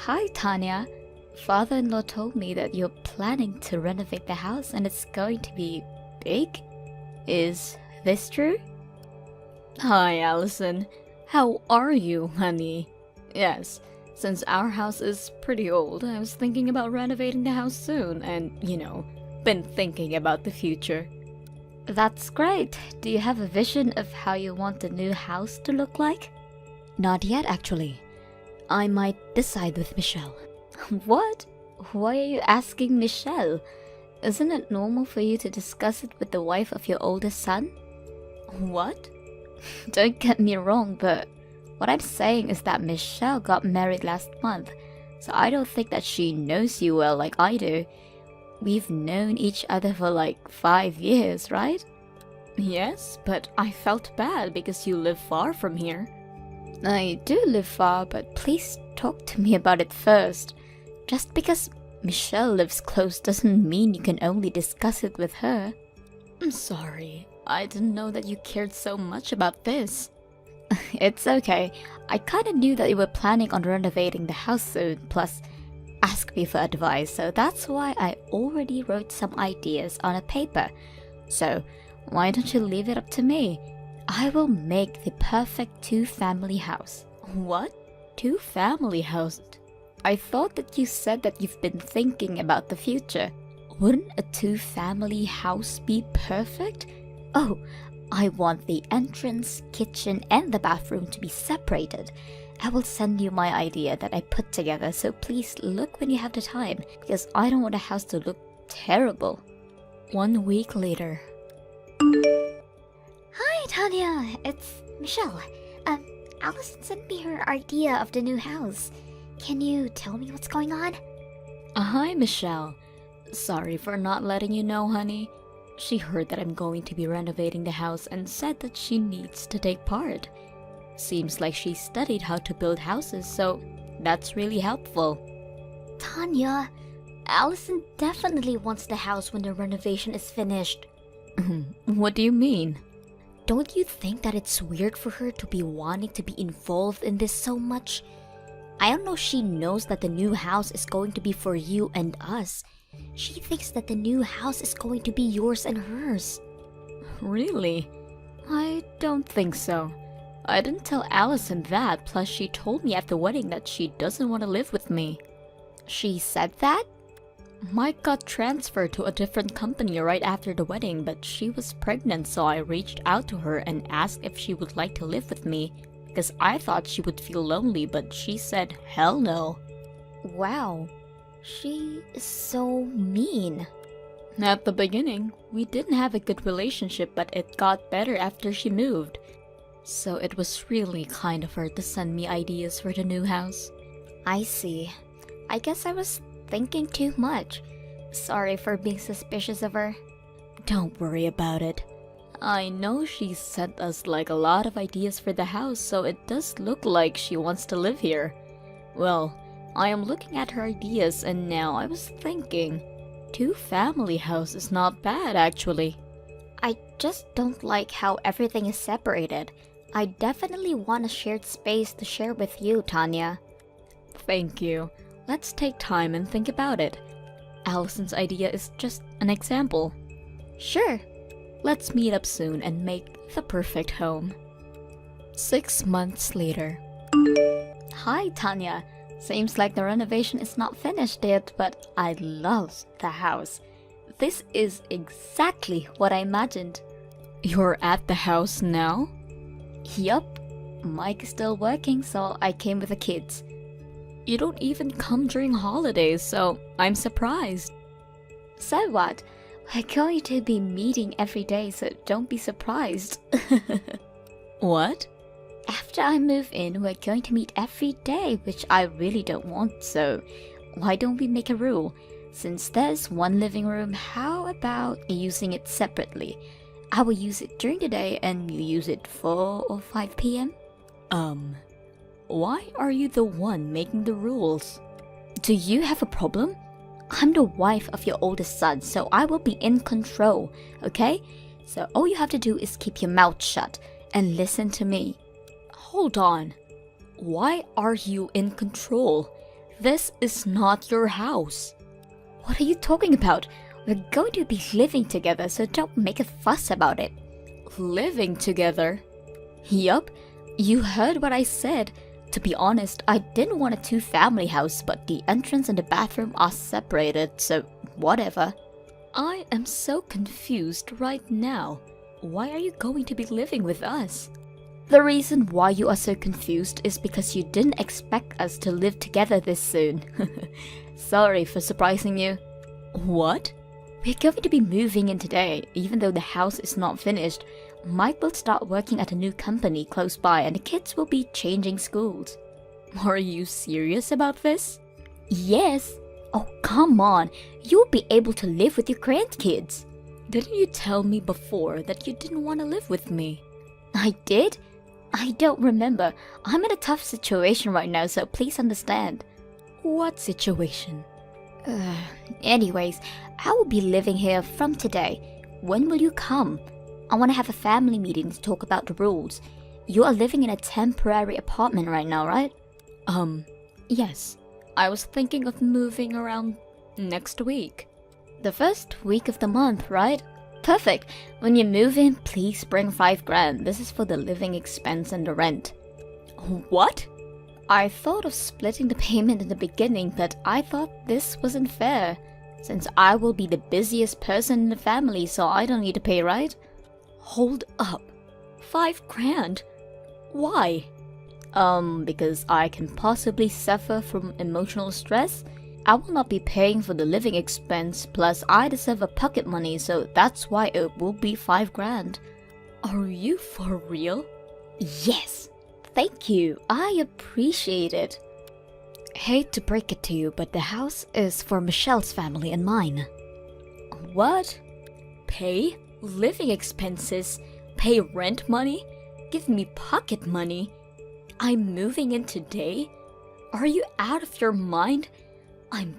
Hi, Tanya. Father-in-law told me that you're planning to renovate the house and it's going to be big. Is this true? Hi, Allison. How are you, honey? Yes, since our house is pretty old, I was thinking about renovating the house soon and, been thinking about the future. That's great. Do you have a vision of how you want the new house to look like? Not yet, actually. I might decide with Michelle. What? Why are you asking Michelle? Isn't it normal for you to discuss it with the wife of your oldest son? What? Don't get me wrong, but what I'm saying is that Michelle got married last month, so I don't think that she knows you well like I do. We've known each other for like 5 years, right? Yes, but I felt bad because you live far from here. I do live far, but please talk to me about it first. Just because Michelle lives close doesn't mean you can only discuss it with her. I'm sorry. I didn't know that you cared so much about this. It's okay. I kinda knew that you were planning on renovating the house soon, plus ask me for advice, so that's why I already wrote some ideas on a paper. So, why don't you leave it up to me? I will make the perfect two-family house. What? Two-family house? I thought that you said that you've been thinking about the future. Wouldn't a two-family house be perfect? Oh, I want the entrance, kitchen, and the bathroom to be separated. I will send you my idea that I put together, so please look when you have the time, because I don't want a house to look terrible. 1 week later. Hi, Tanya. It's Michelle. Allison sent me her idea of the new house. Can you tell me what's going on? Hi, Michelle. Sorry for not letting you know, honey. She heard that I'm going to be renovating the house and said that she needs to take part. Seems like she studied how to build houses, so that's really helpful. Tanya, Allison definitely wants the house when the renovation is finished. What do you mean? Don't you think that it's weird for her to be wanting to be involved in this so much? I don't know, she knows that the new house is going to be for you and us. She thinks that the new house is going to be yours and hers. Really? I don't think so. I didn't tell Allison that, plus she told me at the wedding that she doesn't want to live with me. She said that? Mike got transferred to a different company right after the wedding, but she was pregnant, so I reached out to her and asked if she would like to live with me, because I thought she would feel lonely, but she said hell no. Wow, she is so mean. At the beginning, we didn't have a good relationship, but it got better after she moved. So it was really kind of her to send me ideas for the new house. I see. I guess I was thinking too much. Sorry for being suspicious of her. Don't worry about it. I know she sent us like a lot of ideas for the house, so it does look like she wants to live here. Well, I am looking at her ideas and now I was thinking, two-family house is not bad actually. I just don't like how everything is separated. I definitely want a shared space to share with you, Tanya. Thank you. Let's take time and think about it. Allison's idea is just an example. Sure. Let's meet up soon and make the perfect home. 6 months later. Hi, Tanya. Seems like the renovation is not finished yet, but I love the house. This is exactly what I imagined. You're at the house now? Yup. Mike is still working, so I came with the kids. You don't even come during holidays, so I'm surprised. So what? We're going to be meeting every day, so don't be surprised. What? After I move in, we're going to meet every day, which I really don't want, so why don't we make a rule? Since there's one living room, how about using it separately? I will use it during the day and you use it 4 or 5 p.m.? Why are you the one making the rules? Do you have a problem? I'm the wife of your oldest son, so I will be in control, okay? So all you have to do is keep your mouth shut and listen to me. Hold on. Why are you in control? This is not your house. What are you talking about? We're going to be living together, so don't make a fuss about it. Living together? Yup, you heard what I said. To be honest, I didn't want a two-family house, but the entrance and the bathroom are separated, so whatever. I am so confused right now. Why are you going to be living with us? The reason why you are so confused is because you didn't expect us to live together this soon. Sorry for surprising you. What? We're going to be moving in today, even though the house is not finished. Mike will start working at a new company close by and the kids will be changing schools. Are you serious about this? Yes. Oh, come on. You'll be able to live with your grandkids. Didn't you tell me before that you didn't want to live with me? I did? I don't remember. I'm in a tough situation right now, so please understand. What situation? Anyways, I will be living here from today. When will you come? I want to have a family meeting to talk about the rules. You are living in a temporary apartment right now, right? Yes. I was thinking of moving around next week. The first week of the month, right? Perfect. When you move in, please bring 5 grand. This is for the living expense and the rent. What? I thought of splitting the payment in the beginning, but I thought this wasn't fair. Since I will be the busiest person in the family, so I don't need to pay, right? Hold up. 5 grand? Why? Because I can possibly suffer from emotional stress. I will not be paying for the living expense, plus I deserve a pocket money, so that's why it will be 5 grand. Are you for real? Yes. Thank you. I appreciate it. Hate to break it to you, but the house is for Michelle's family and mine. What? Pay living expenses? Pay rent money? Give me pocket money? I'm moving in today? Are you out of your mind? I'm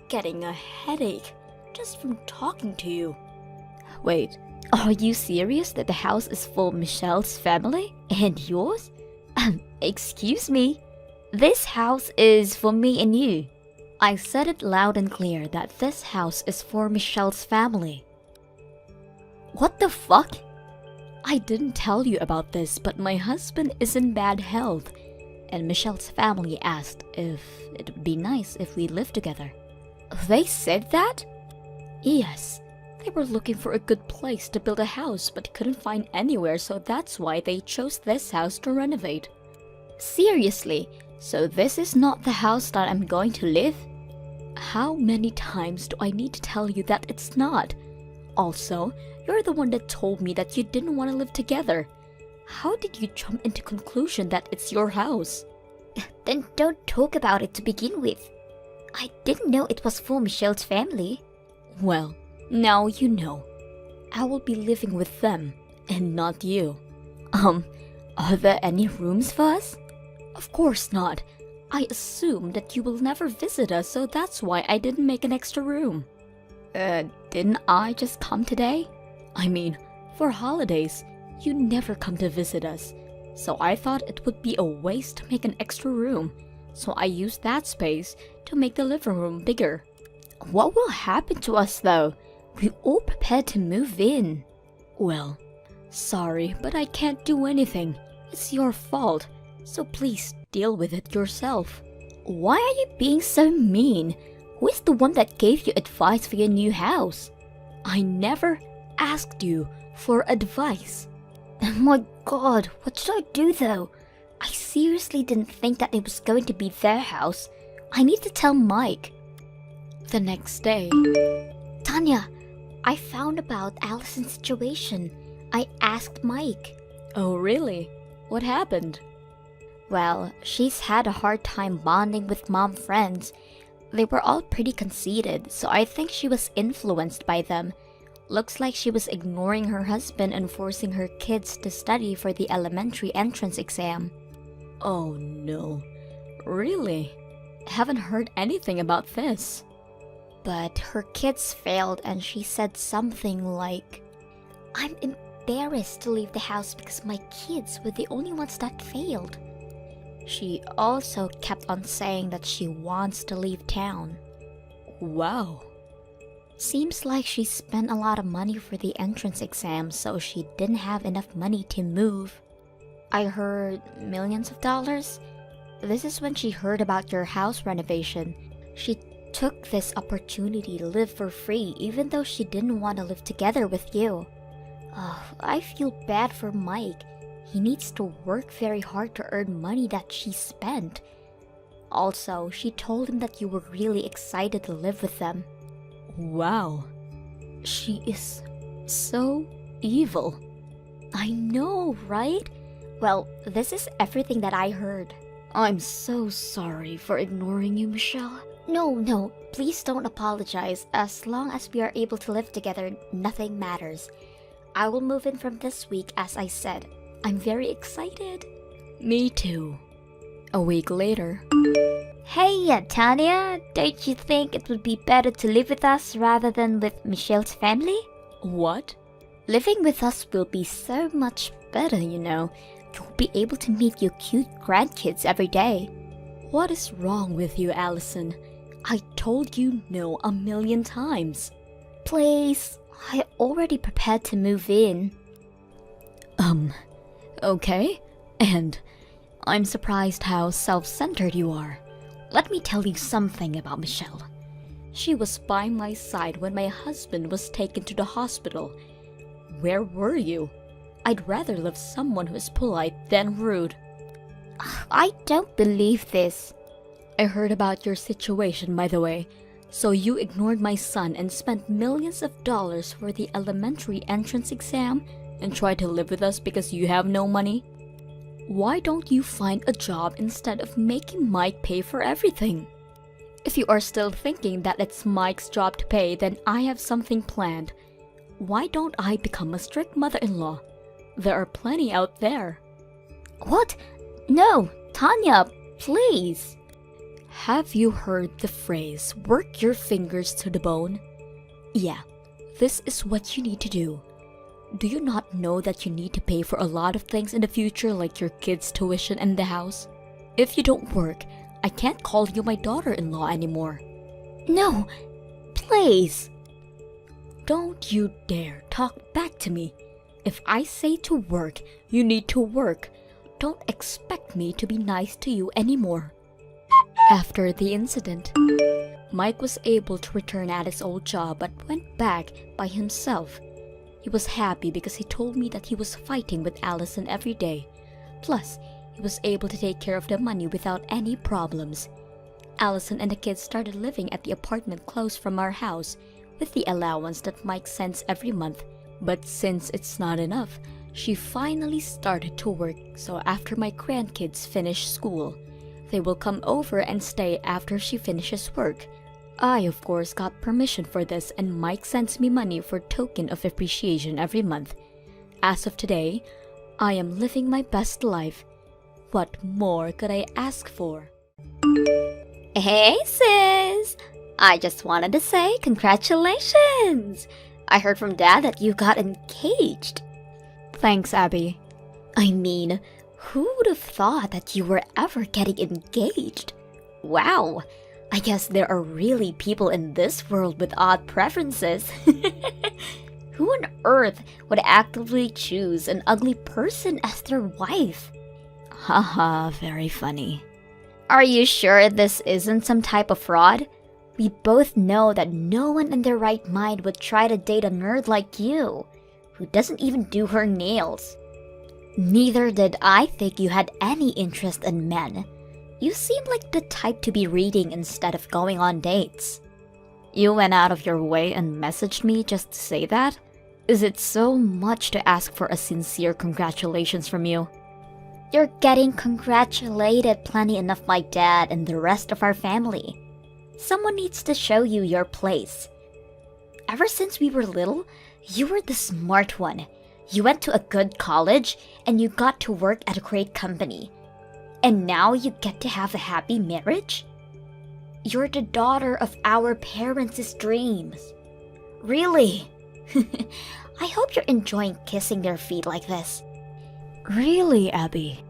getting a headache just from talking to you. Wait, are you serious that the house is for Michelle's family and yours? Excuse me? This house is for me and you. I said it loud and clear that this house is for Michelle's family. What the fuck? I didn't tell you about this, but my husband is in bad health, and Michelle's family asked if it would be nice if we lived together. They said that? Yes. They were looking for a good place to build a house but couldn't find anywhere, so that's why they chose this house to renovate. Seriously? So this is not the house that I'm going to live? How many times do I need to tell you that it's not? Also, you're the one that told me that you didn't want to live together. How did you jump into conclusion that it's your house? Then don't talk about it to begin with. I didn't know it was for Michelle's family. Well, now you know. I will be living with them, and not you. Are there any rooms for us? Of course not. I assumed that you will never visit us, so that's why I didn't make an extra room. Didn't I just come today? I mean, for holidays, you never come to visit us. So I thought it would be a waste to make an extra room. So I used that space to make the living room bigger. What will happen to us though? We all prepared to move in. Well, sorry, but I can't do anything. It's your fault. So please deal with it yourself. Why are you being so mean? Who is the one that gave you advice for your new house? I never asked you for advice. Oh my god, what should I do though? I seriously didn't think that it was going to be their house. I need to tell Mike. The next day. Tanya, I found about Allison's situation. I asked Mike. Oh really? What happened? Well, she's had a hard time bonding with mom friends. They were all pretty conceited, so I think she was influenced by them. Looks like she was ignoring her husband and forcing her kids to study for the elementary entrance exam. Oh no. Really? Haven't heard anything about this. But her kids failed and she said something like, "I'm embarrassed to leave the house because my kids were the only ones that failed." She also kept on saying that she wants to leave town. Wow. Seems like she spent a lot of money for the entrance exam, so she didn't have enough money to move. I heard millions of dollars. This is when she heard about your house renovation. She took this opportunity to live for free even though she didn't want to live together with you. I feel bad for Mike. He needs to work very hard to earn money that she spent. Also, she told him that you were really excited to live with them. Wow. She is so evil. I know, right? Well, this is everything that I heard. I'm so sorry for ignoring you, Michelle. No, please don't apologize. As long as we are able to live together, nothing matters. I will move in from this week, as I said. I'm very excited. Me too. A week later. Hey, Tanya, don't you think it would be better to live with us rather than with Michelle's family? What? Living with us will be so much better, you know. You'll be able to meet your cute grandkids every day. What is wrong with you, Allison? I told you no 1,000,000 times. Please, I already prepared to move in. Okay. And I'm surprised how self-centered you are. Let me tell you something about Michelle. She was by my side when my husband was taken to the hospital. Where were you? I'd rather love someone who is polite than rude. I don't believe this. I heard about your situation, by the way. So you ignored my son and spent millions of dollars for the elementary entrance exam and tried to live with us because you have no money? Why don't you find a job instead of making Mike pay for everything? If you are still thinking that it's Mike's job to pay, then I have something planned. Why don't I become a strict mother-in-law? There are plenty out there. What? No, Tanya, please. Have you heard the phrase, work your fingers to the bone? Yeah, this is what you need to do. Do you not know that you need to pay for a lot of things in the future, like your kids' tuition and the house? If you don't work, I can't call you my daughter-in-law anymore. No, please. Don't you dare talk back to me. If I say to work, you need to work. Don't expect me to be nice to you anymore. After the incident, Mike was able to return at his old job but went back by himself. He was happy because he told me that he was fighting with Allison every day. Plus, he was able to take care of the money without any problems. Allison and the kids started living at the apartment close from our house with the allowance that Mike sends every month. But since it's not enough, she finally started to work, so after my grandkids finish school, they will come over and stay after she finishes work. I, of course, got permission for this, and Mike sends me money for token of appreciation every month. As of today, I am living my best life. What more could I ask for? Hey, sis! I just wanted to say congratulations! I heard from Dad that you got engaged. Thanks, Abby. I mean, who would have thought that you were ever getting engaged? Wow! I guess there are really people in this world with odd preferences. Who on earth would actively choose an ugly person as their wife? Haha, very funny. Are you sure this isn't some type of fraud? We both know that no one in their right mind would try to date a nerd like you, who doesn't even do her nails. Neither did I think you had any interest in men. You seem like the type to be reading instead of going on dates. You went out of your way and messaged me just to say that? Is it so much to ask for a sincere congratulations from you? You're getting congratulated plenty enough by Dad and the rest of our family. Someone needs to show you your place. Ever since we were little, you were the smart one. You went to a good college and you got to work at a great company. And now you get to have a happy marriage? You're the daughter of our parents' dreams. Really? I hope you're enjoying kissing their feet like this. Really, Abby?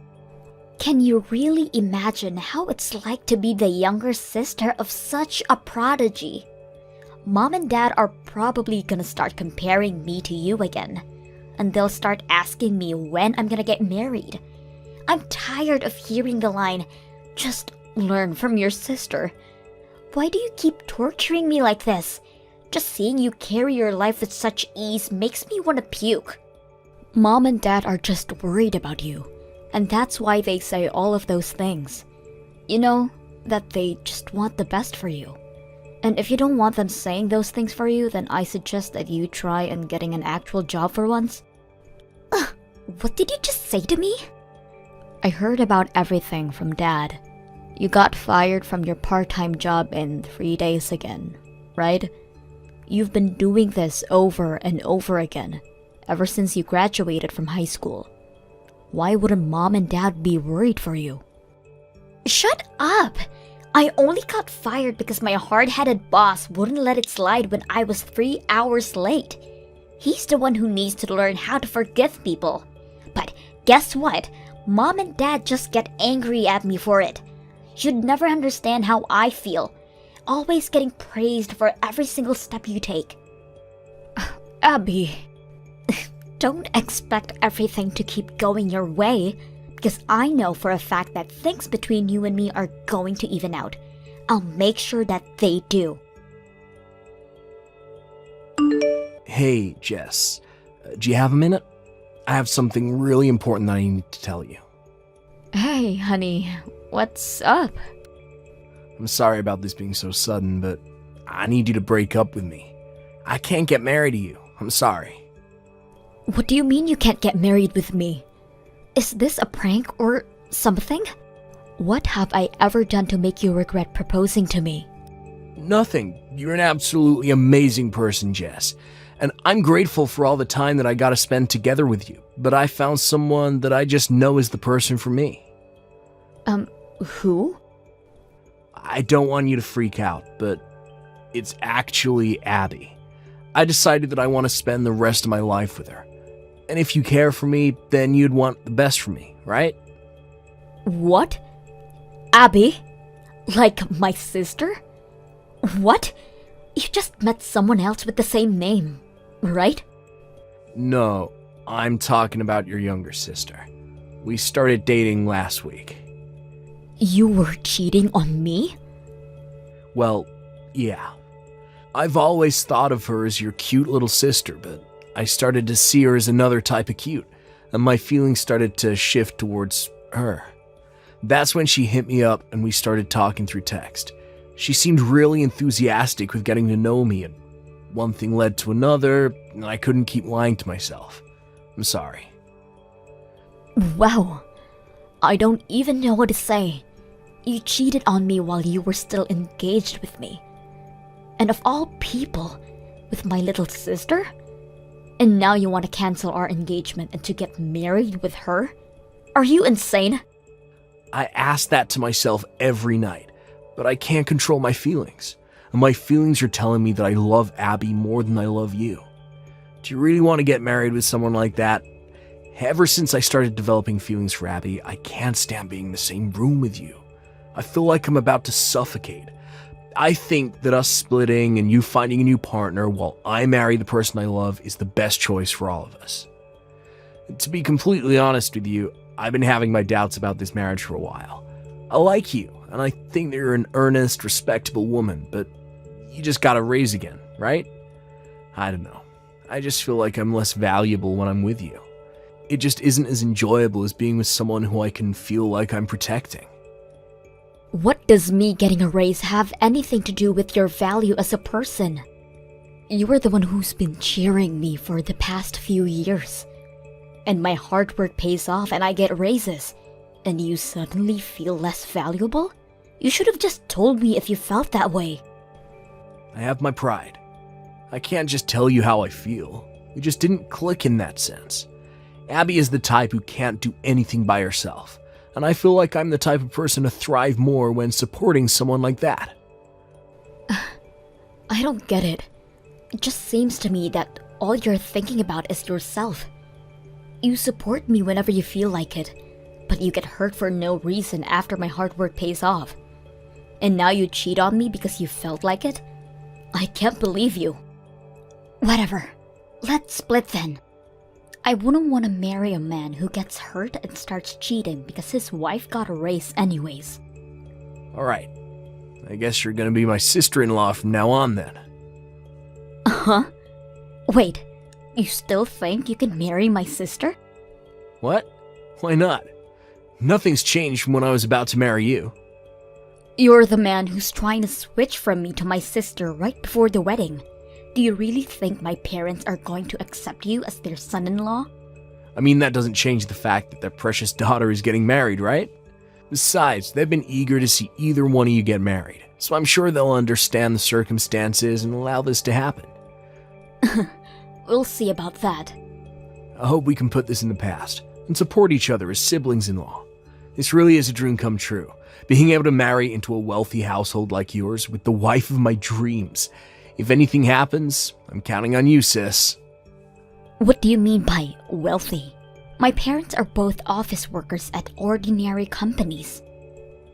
Can you really imagine how it's like to be the younger sister of such a prodigy? Mom and Dad are probably gonna start comparing me to you again. And they'll start asking me when I'm gonna get married. I'm tired of hearing the line, "Just learn from your sister." Why do you keep torturing me like this? Just seeing you carry your life with such ease makes me want to puke. Mom and Dad are just worried about you, and that's why they say all of those things. You know, that they just want the best for you. And if you don't want them saying those things for you, then I suggest that you try and getting an actual job for once. What did you just say to me? I heard about everything from Dad. You got fired from your part-time job in 3 days again, right? You've been doing this over and over again, ever since you graduated from high school. Why wouldn't Mom and Dad be worried for you? Shut up! I only got fired because my hard-headed boss wouldn't let it slide when I was 3 hours late. He's the one who needs to learn how to forgive people. But guess what? Mom and Dad just get angry at me for it. You'd never understand how I feel. Always getting praised for every single step you take. Abby, Don't expect everything to keep going your way, because I know for a fact that things between you and me are going to even out. I'll make sure that they do. Hey, Jess. Do you have a minute? I have something really important that I need to tell you. hey, honey, what's up? I'm sorry about this being so sudden, but I need you to break up with me. I can't get married to you. I'm sorry. What do you mean you can't get married with me? Is this a prank or something? What have I ever done to make you regret proposing to me? Nothing. You're an absolutely amazing person, Jess. And I'm grateful for all the time that I got to spend together with you. But I found someone that I just know is the person for me. Who? I don't want you to freak out, but it's actually Abby. I decided that I want to spend the rest of my life with her. And if you care for me, then you'd want the best for me, right? What? Abby? Like my sister? What? You just met someone else with the same name, right? No, I'm talking about your younger sister. We started dating last week. You were cheating on me? Well, yeah. I've always thought of her as your cute little sister, but I started to see her as another type of cute, and my feelings started to shift towards her. That's when she hit me up and we started talking through text. She seemed really enthusiastic with getting to know me, and one thing led to another, and I couldn't keep lying to myself. I'm sorry. Wow. I don't even know what to say. You cheated on me while you were still engaged with me. And of all people, with my little sister? And now you want to cancel our engagement and to get married with her? Are you insane? I ask that to myself every night, but I can't control my feelings. And my feelings are telling me that I love Abby more than I love you. Do you really want to get married with someone like that? Ever since I started developing feelings for Abby, I can't stand being in the same room with you. I feel like I'm about to suffocate. I think that us splitting and you finding a new partner while I marry the person I love is the best choice for all of us. To be completely honest with you, I've been having my doubts about this marriage for a while. I like you, and I think that you're an earnest, respectable woman, but you just gotta raise again, right? I don't know. I just feel like I'm less valuable when I'm with you. It just isn't as enjoyable as being with someone who I can feel like I'm protecting. What does me getting a raise have anything to do with your value as a person? You were the one who's been cheering me for the past few years. And my hard work pays off and I get raises. And you suddenly feel less valuable? You should have just told me if you felt that way. I have my pride. I can't just tell you how I feel. We just didn't click in that sense. Abby is the type who can't do anything by herself, and I feel like I'm the type of person to thrive more when supporting someone like that. I don't get it. It just seems to me that all you're thinking about is yourself. You support me whenever you feel like it, but you get hurt for no reason after my hard work pays off. And now you cheat on me because you felt like it? I can't believe you. Whatever. Let's split then. I wouldn't want to marry a man who gets hurt and starts cheating because his wife got a raise anyways. Alright. I guess you're gonna be my sister-in-law from now on then. Huh? Wait, you still think you can marry my sister? What? Why not? Nothing's changed from when I was about to marry you. You're the man who's trying to switch from me to my sister right before the wedding. Do you really think my parents are going to accept you as their son-in-law? I mean, that doesn't change the fact that their precious daughter is getting married, right? Besides, they've been eager to see either one of you get married, so I'm sure they'll understand the circumstances and allow this to happen. We'll see about that. I hope we can put this in the past and support each other as siblings-in-law. This really is a dream come true, being able to marry into a wealthy household like yours with the wife of my dreams. If anything happens, I'm counting on you, sis. What do you mean by wealthy? My parents are both office workers at ordinary companies.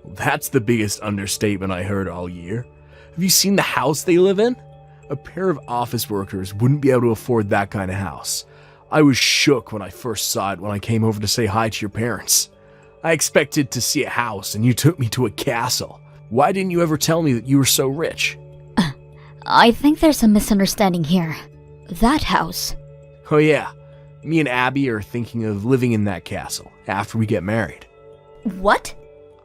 That's the biggest understatement I heard all year. Have you seen the house they live in? A pair of office workers wouldn't be able to afford that kind of house. I was shook when I first saw it when I came over to say hi to your parents. I expected to see a house and you took me to a castle. Why didn't you ever tell me that you were so rich? I think there's a misunderstanding here. That house. Oh yeah, me and Abby are thinking of living in that castle after we get married. What?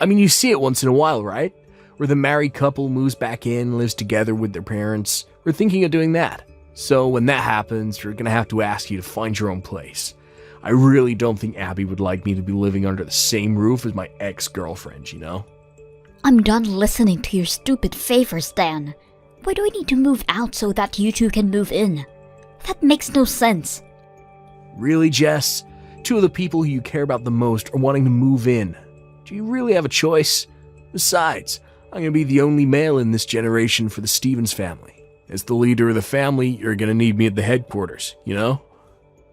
I mean, you see it once in a while, right? Where the married couple moves back in, lives together with their parents. We're thinking of doing that. So when that happens, we're gonna have to ask you to find your own place. I really don't think Abby would like me to be living under the same roof as my ex-girlfriend, you know? I'm done listening to your stupid favors, Dan. Why do I need to move out so that you two can move in? That makes no sense. Really, Jess? Two of the people who you care about the most are wanting to move in. Do you really have a choice? Besides, I'm gonna be the only male in this generation for the Stevens family. As the leader of the family, you're gonna need me at the headquarters, you know?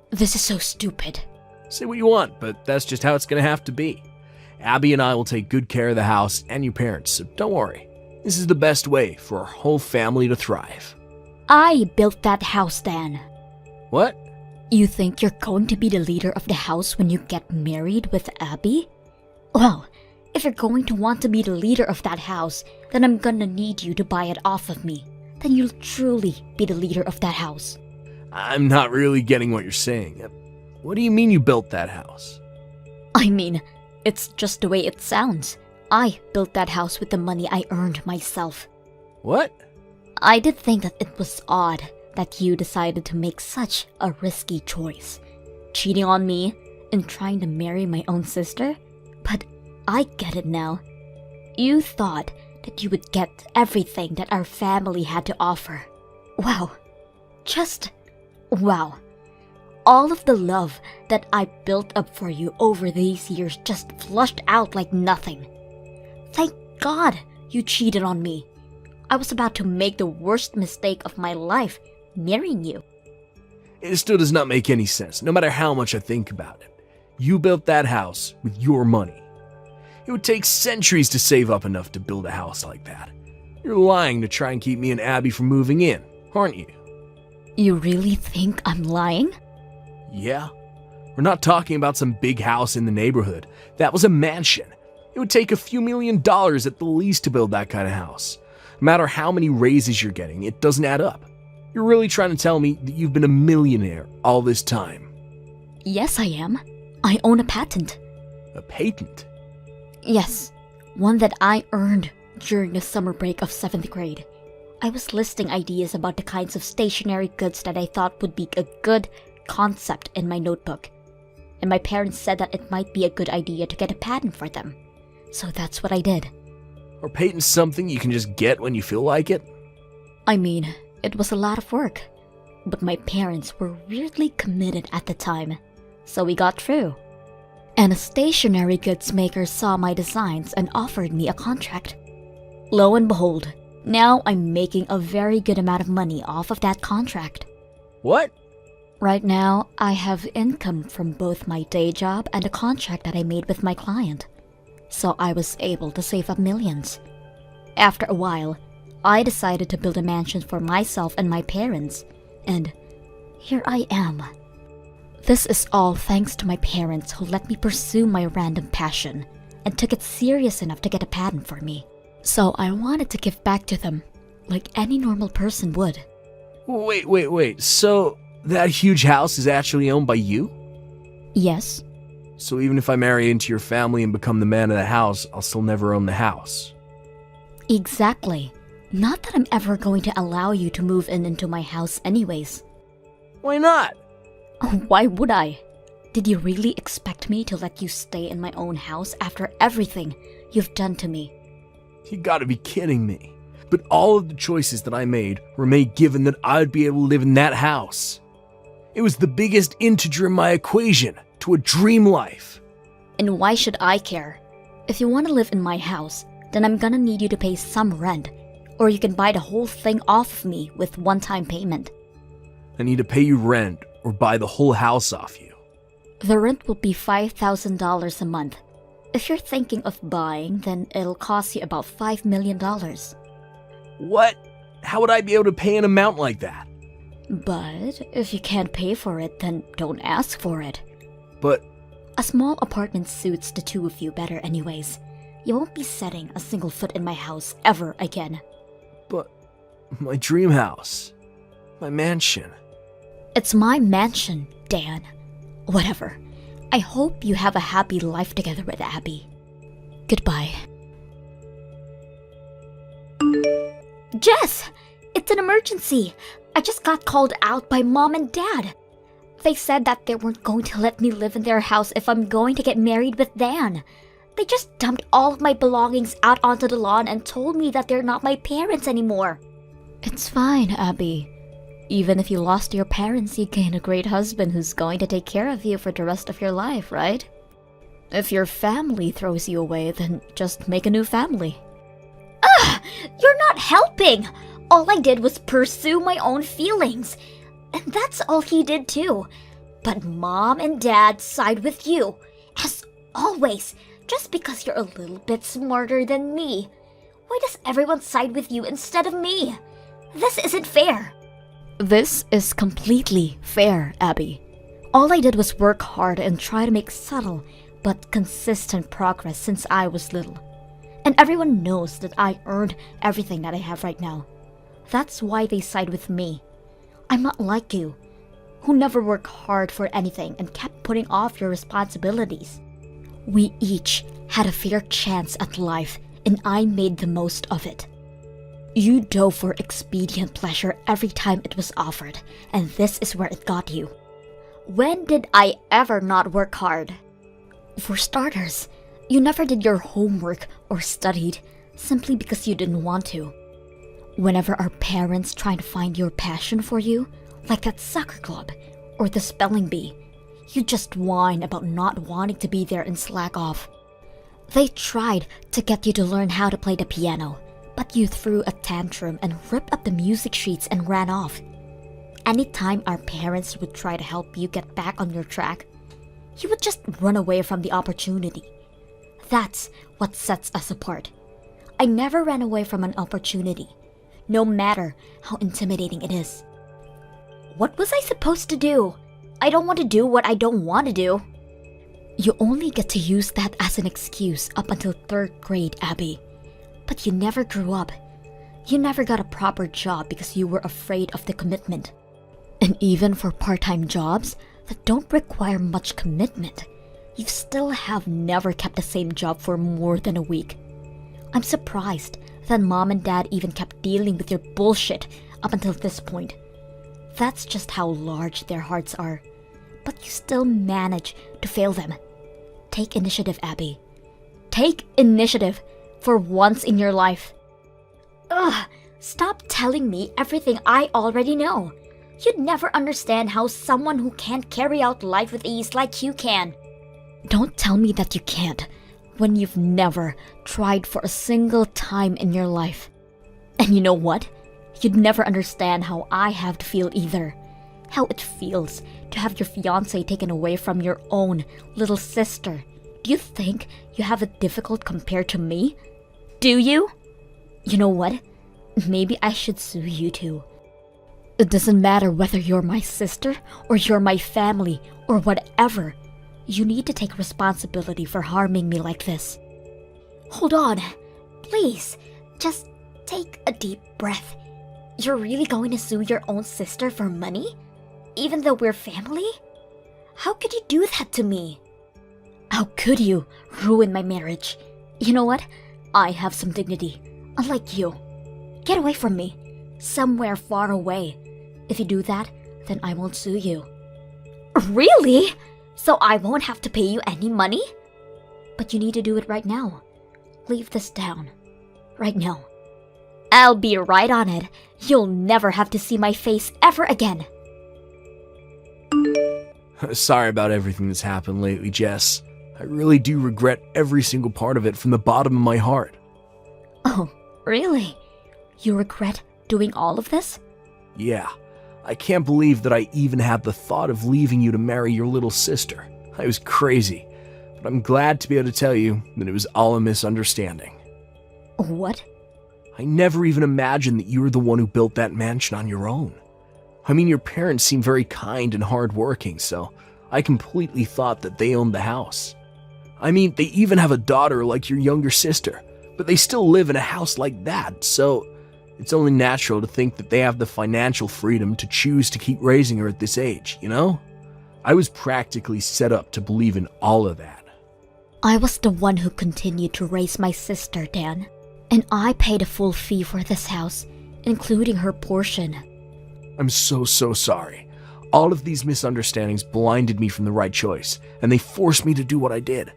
This is so stupid. Say what you want, but that's just how it's gonna have to be. Abby and I will take good care of the house and your parents, so don't worry. This is the best way for our whole family to thrive. I built that house, Dan. What? You think you're going to be the leader of the house when you get married with Abby? Well, if you're going to want to be the leader of that house, then I'm gonna need you to buy it off of me. Then you'll truly be the leader of that house. I'm not really getting what you're saying. What do you mean you built that house? I mean, it's just the way it sounds. I built that house with the money I earned myself. What? I did think that it was odd that you decided to make such a risky choice. Cheating on me and trying to marry my own sister? But I get it now. You thought that you would get everything that our family had to offer. Wow. Just wow. All of the love that I built up for you over these years just flushed out like nothing. Thank God you cheated on me. I was about to make the worst mistake of my life, marrying you. It still does not make any sense, no matter how much I think about it. You built that house with your money. It would take centuries to save up enough to build a house like that. You're lying to try and keep me and Abby from moving in, aren't you? You really think I'm lying? Yeah. We're not talking about some big house in the neighborhood. That was a mansion. It would take a few $1 million at the least to build that kind of house. No matter how many raises you're getting, it doesn't add up. You're really trying to tell me that you've been a millionaire all this time? Yes, I am. I own a patent. A patent? Yes, one that I earned during the summer break of 7th grade. I was listing ideas about the kinds of stationery goods that I thought would be a good concept in my notebook. And my parents said that it might be a good idea to get a patent for them. So that's what I did. Are patents something you can just get when you feel like it? I mean, it was a lot of work. But my parents were weirdly committed at the time. So we got through. And a stationery goods maker saw my designs and offered me a contract. Lo and behold, now I'm making a very good amount of money off of that contract. What? Right now, I have income from both my day job and a contract that I made with my client. So I was able to save up millions. After a while, I decided to build a mansion for myself and my parents. And here I am. This is all thanks to my parents who let me pursue my random passion and took it serious enough to get a patent for me. So I wanted to give back to them, like any normal person would. Wait. So that huge house is actually owned by you? Yes. So even if I marry into your family and become the man of the house, I'll still never own the house. Exactly. Not that I'm ever going to allow you to move into my house anyways. Why not? Why would I? Did you really expect me to let you stay in my own house after everything you've done to me? You gotta be kidding me. But all of the choices that I made were made given that I'd be able to live in that house. It was the biggest integer in my equation to a dream life. And why should I care? If you want to live in my house, then I'm gonna need you to pay some rent. Or you can buy the whole thing off of me with one-time payment. I need to pay you rent or buy the whole house off you. The rent will be $5,000 a month. If you're thinking of buying, then it'll cost you about $5 million. What? How would I be able to pay an amount like that? But if you can't pay for it, then don't ask for it. But A small apartment suits the two of you better anyways. You won't be setting a single foot in my house ever again. my dream house, my mansion. It's my mansion, Dan. Whatever. I hope you have a happy life together with Abby. Goodbye. Jess! It's an emergency! I just got called out by Mom and Dad. They said that they weren't going to let me live in their house if I'm going to get married with Dan. They just dumped all of my belongings out onto the lawn and told me that they're not my parents anymore. It's fine, Abby. Even if you lost your parents, you gain a great husband who's going to take care of you for the rest of your life, right? If your family throws you away, then just make a new family. Ugh! You're not helping! All I did was pursue my own feelings. And that's all he did too. But Mom and Dad side with you. As always, just because you're a little bit smarter than me. Why does everyone side with you instead of me? This isn't fair. This is completely fair, Abby. All I did was work hard and try to make subtle but consistent progress since I was little. And everyone knows that I earned everything that I have right now. That's why they side with me. I'm not like you, who never worked hard for anything and kept putting off your responsibilities. We each had a fair chance at life, and I made the most of it. You dove for expedient pleasure every time it was offered, and this is where it got you. When did I ever not work hard? For starters, you never did your homework or studied simply because you didn't want to. Whenever our parents tried to find your passion for you, like that soccer club or the spelling bee, you just whine about not wanting to be there and slack off. They tried to get you to learn how to play the piano, but you threw a tantrum and ripped up the music sheets and ran off. Anytime our parents would try to help you get back on your track, you would just run away from the opportunity. That's what sets us apart. I never ran away from an opportunity, no matter how intimidating it is. What was I supposed to do? I don't want to do what I don't want to do. You only get to use that as an excuse up until 3rd grade, Abby. But you never grew up. You never got a proper job because you were afraid of the commitment. And even for part-time jobs that don't require much commitment, you still have never kept the same job for more than a week. I'm surprised that Mom and Dad even kept dealing with your bullshit up until this point. That's just how large their hearts are. But you still manage to fail them. Take initiative, Abby. Take initiative for once in your life. Ugh, stop telling me everything I already know. You'd never understand how someone who can't carry out life with ease like you can. Don't tell me that you can't, when you've never tried for a single time in your life. And you know what? You'd never understand how I have to feel either. how it feels to have your fiancé taken away from your own little sister. Do you think you have it difficult compared to me? Do you? You know what? Maybe I should sue you too. It doesn't matter whether you're my sister or you're my family or whatever. You need to take responsibility for harming me like this. Hold on. Please, just take a deep breath. You're really going to sue your own sister for money? Even though we're family? How could you do that to me? How could you ruin my marriage? You know what? I have some dignity, unlike you. Get away from me, somewhere far away. If you do that, then I won't sue you. Really? So I won't have to pay you any money? But you need to do it right now. Leave this down. Right now. I'll be right on it. You'll never have to see my face ever again. Sorry about everything that's happened lately, Jess. I really do regret every single part of it from the bottom of my heart. Oh, really? You regret doing all of this? Yeah, I can't believe that I even had the thought of leaving you to marry your little sister. I was crazy, but I'm glad to be able to tell you that it was all a misunderstanding. What? I never even imagined that you were the one who built that mansion on your own. I mean, your parents seem very kind and hardworking, so I completely thought that they owned the house. I mean, they even have a daughter like your younger sister, but they still live in a house like that, so it's only natural to think that they have the financial freedom to choose to keep raising her at this age, you know? I was practically set up to believe in all of that. I was the one who continued to raise my sister, Dan. And I paid a full fee for this house, including her portion. I'm so sorry. All of these misunderstandings blinded me from the right choice, and they forced me to do what I did.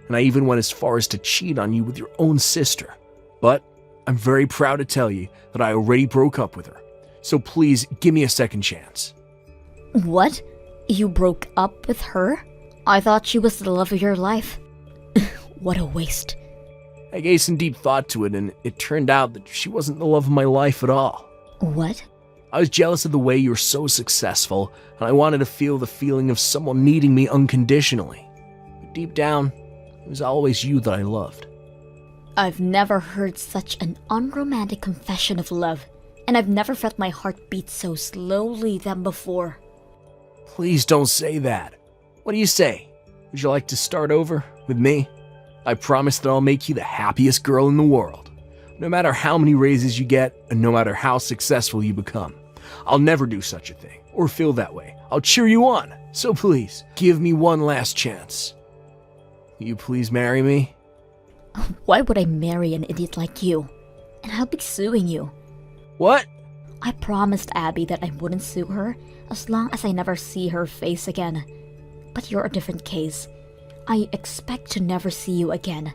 And I even went as far as to cheat on you with your own sister. But I'm very proud to tell you that I already broke up with her. So please, give me a second chance. What? You broke up with her? I thought she was the love of your life. What a waste. I gave some deep thought to it, and it turned out that she wasn't the love of my life at all. What? I was jealous of the way you were so successful, and I wanted to feel the feeling of someone needing me unconditionally. But deep down, it was always you that I loved. I've never heard such an unromantic confession of love, and I've never felt my heart beat so slowly than before. Please don't say that. What do you say? Would you like to start over with me? I promise that I'll make you the happiest girl in the world. No matter how many raises you get, and no matter how successful you become. I'll never do such a thing, or feel that way. I'll cheer you on. So please, give me one last chance. Will you please marry me? Why would I marry an idiot like you? And I'll be suing you. What? I promised Abby that I wouldn't sue her as long as I never see her face again. But you're a different case. I expect to never see you again.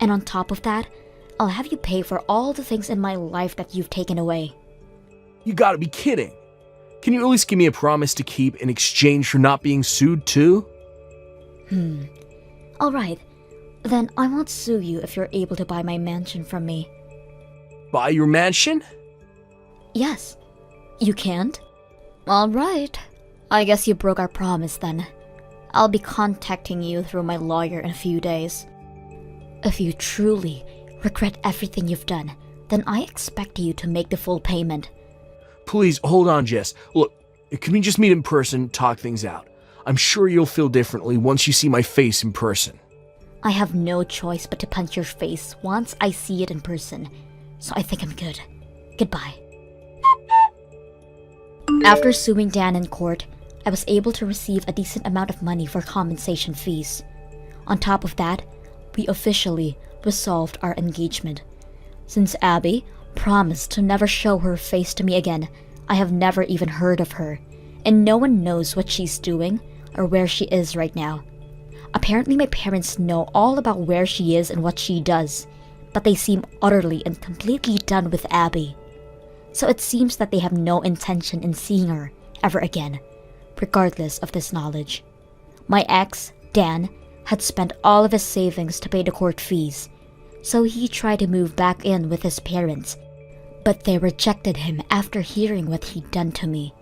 And on top of that, I'll have you pay for all the things in my life that you've taken away. You gotta be kidding. Can you at least give me a promise to keep in exchange for not being sued too? Alright, then I won't sue you if you're able to buy my mansion from me. Buy your mansion? Yes. You can't? Alright. I guess you broke our promise then. I'll be contacting you through my lawyer in a few days. If you truly regret everything you've done, then I expect you to make the full payment. Please, hold on, Jess. Look, can we just meet in person, talk things out? I'm sure you'll feel differently once you see my face in person. I have no choice but to punch your face once I see it in person, so I think I'm good. Goodbye. After suing Dan in court, I was able to receive a decent amount of money for compensation fees. On top of that, we officially resolved our engagement. Since Abby promised to never show her face to me again, I have never even heard of her, and no one knows what she's doing or where she is right now. Apparently my parents know all about where she is and what she does, but they seem utterly and completely done with Abby. So it seems that they have no intention in seeing her ever again, regardless of this knowledge. My ex, Dan, had spent all of his savings to pay the court fees, so he tried to move back in with his parents, but they rejected him after hearing what he'd done to me.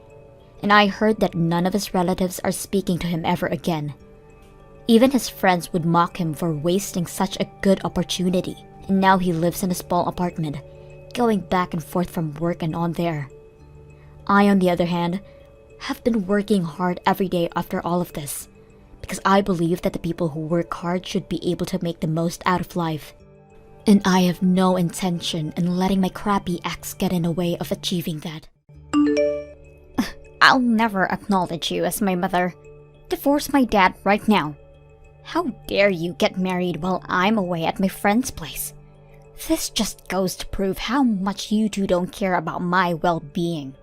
and I heard that none of his relatives are speaking to him ever again. Even his friends would mock him for wasting such a good opportunity, and now he lives in a small apartment, going back and forth from work and on there. I, on the other hand, have been working hard every day after all of this, because I believe that the people who work hard should be able to make the most out of life. And I have no intention in letting my crappy ex get in the way of achieving that. I'll never acknowledge you as my mother. Divorce my dad right now. How dare you get married while I'm away at my friend's place? This just goes to prove how much you two don't care about my well-being.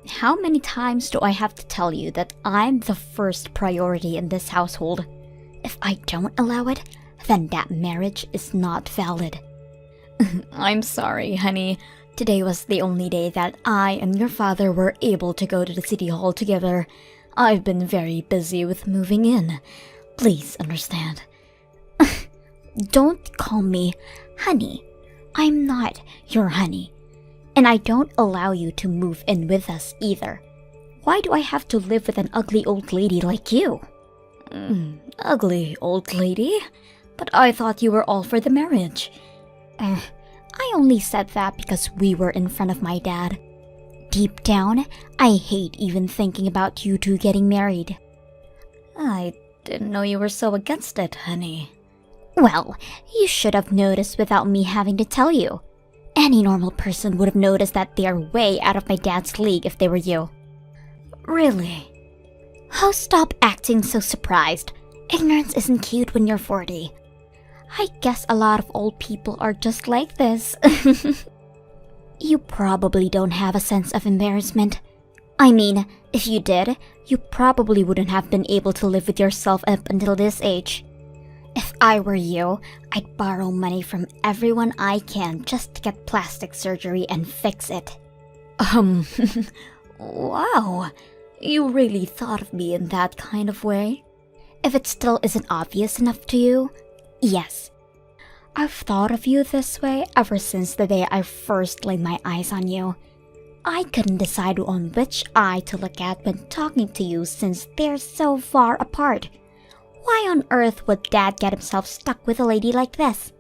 How many times do I have to tell you that I'm the first priority in this household? If I don't allow it, then that marriage is not valid. I'm sorry, honey. Today was the only day that I and your father were able to go to the city hall together. I've been very busy with moving in. Please understand. Don't call me honey. I'm not your honey. And I don't allow you to move in with us either. Why do I have to live with an ugly old lady like you? Ugly old lady? But I thought you were all for the marriage. I only said that because we were in front of my dad. Deep down, I hate even thinking about you two getting married. I didn't know you were so against it, honey. Well, you should have noticed without me having to tell you. Any normal person would have noticed that they are way out of my dad's league if they were you. Really? Oh, stop acting so surprised. Ignorance isn't cute when you're 40. I guess a lot of old people are just like this. You probably don't have a sense of embarrassment. I mean, if you did, you probably wouldn't have been able to live with yourself up until this age. If I were you, I'd borrow money from everyone I can just to get plastic surgery and fix it. Wow. You really thought of me in that kind of way? If it still isn't obvious enough to you, yes. I've thought of you this way ever since the day I first laid my eyes on you. I couldn't decide on which eye to look at when talking to you since they're so far apart. Why on earth would Dad get himself stuck with a lady like this?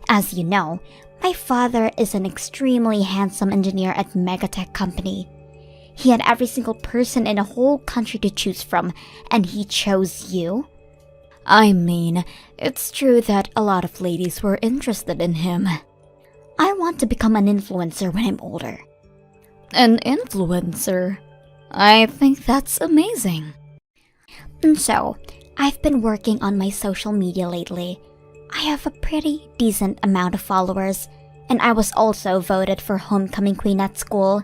As you know, my father is an extremely handsome engineer at Megatech Company. He had every single person in the whole country to choose from, and he chose you? I mean, it's true that a lot of ladies were interested in him. I want to become an influencer when I'm older. An influencer? I think that's amazing. And so, I've been working on my social media lately. I have a pretty decent amount of followers, and I was also voted for homecoming queen at school.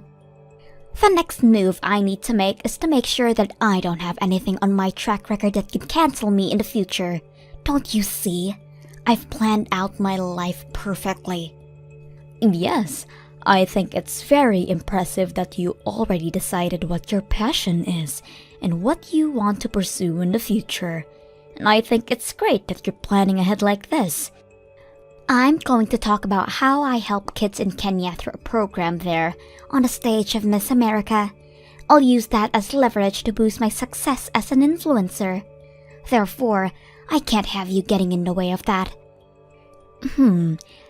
The next move I need to make is to make sure that I don't have anything on my track record that could cancel me in the future. Don't you see? I've planned out my life perfectly. Yes, I think it's very impressive that you already decided what your passion is and what you want to pursue in the future. And I think it's great that you're planning ahead like this. I'm going to talk about how I help kids in Kenya through a program there on the stage of Miss America. I'll use that as leverage to boost my success as an influencer. Therefore, I can't have you getting in the way of that.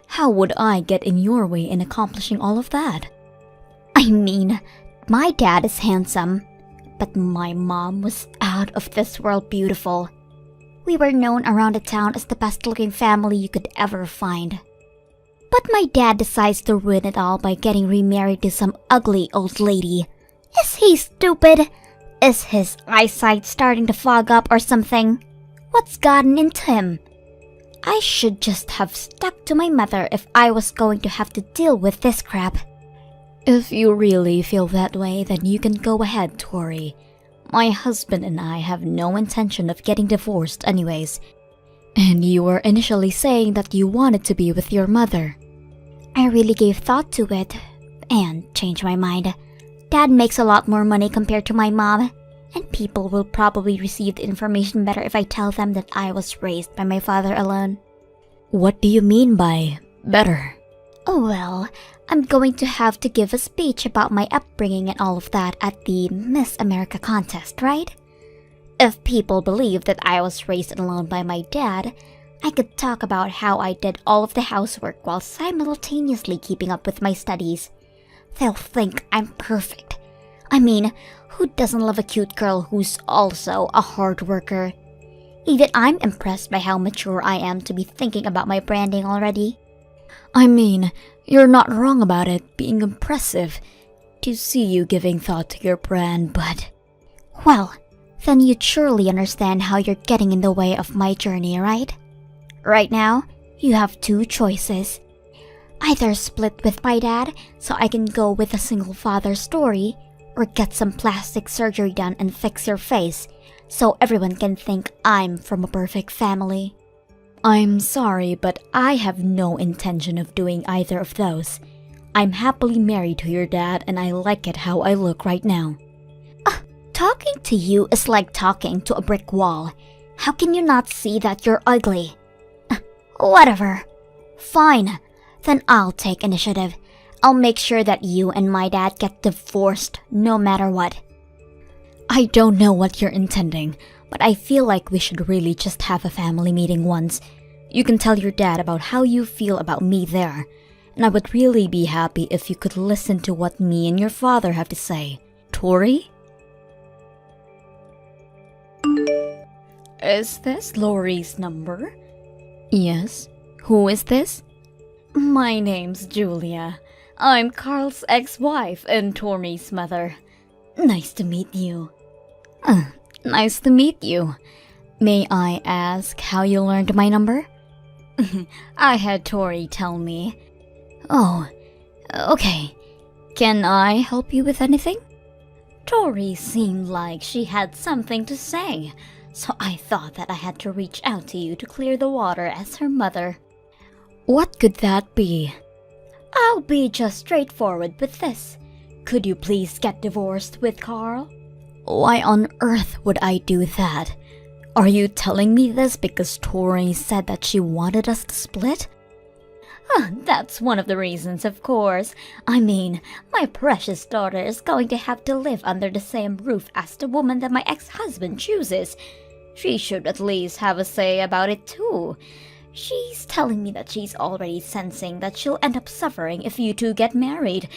How would I get in your way in accomplishing all of that? I mean, my dad is handsome, but my mom was out of this world beautiful. We were known around the town as the best-looking family you could ever find. But my dad decides to ruin it all by getting remarried to some ugly old lady. Is he stupid? Is his eyesight starting to fog up or something? What's gotten into him? I should just have stuck to my mother if I was going to have to deal with this crap. If you really feel that way, then you can go ahead, Tori. My husband and I have no intention of getting divorced anyways. And you were initially saying that you wanted to be with your mother. I really gave thought to it, and changed my mind. Dad makes a lot more money compared to my mom, and people will probably receive the information better if I tell them that I was raised by my father alone. What do you mean by better? Well, I'm going to have to give a speech about my upbringing and all of that at the Miss America contest, right? If people believe that I was raised alone by my dad, I could talk about how I did all of the housework while simultaneously keeping up with my studies. They'll think I'm perfect. I mean, who doesn't love a cute girl who's also a hard worker? Even I'm impressed by how mature I am to be thinking about my branding already. I mean, you're not wrong about it being impressive to see you giving thought to your brand, but... Well, then you'd surely understand how you're getting in the way of my journey, right? Right now, you have two choices. Either split with my dad so I can go with a single father story, or get some plastic surgery done and fix your face so everyone can think I'm from a perfect family. I'm sorry, but I have no intention of doing either of those. I'm happily married to your dad and I like it how I look right now. Talking to you is like talking to a brick wall. How can you not see that you're ugly? Whatever. Fine. Then I'll take initiative. I'll make sure that you and my dad get divorced no matter what. I don't know what you're intending, but I feel like we should really just have a family meeting once. You can tell your dad about how you feel about me there, and I would really be happy if you could listen to what me and your father have to say. Tori? Is this Lori's number? Yes. Who is this? My name's Julia. I'm Carl's ex-wife and Tori's mother. Nice to meet you. Nice to meet you. May I ask how you learned my number? I had Tori tell me. Oh, okay. Can I help you with anything? Tori seemed like she had something to say, so I thought that I had to reach out to you to clear the water as her mother. What could that be? I'll be just straightforward with this. Could you please get divorced with Carl? Why on earth would I do that? Are you telling me this because Tori said that she wanted us to split? That's one of the reasons, of course. I mean, my precious daughter is going to have to live under the same roof as the woman that my ex-husband chooses. She should at least have a say about it too. She's telling me that she's already sensing that she'll end up suffering if you two get married.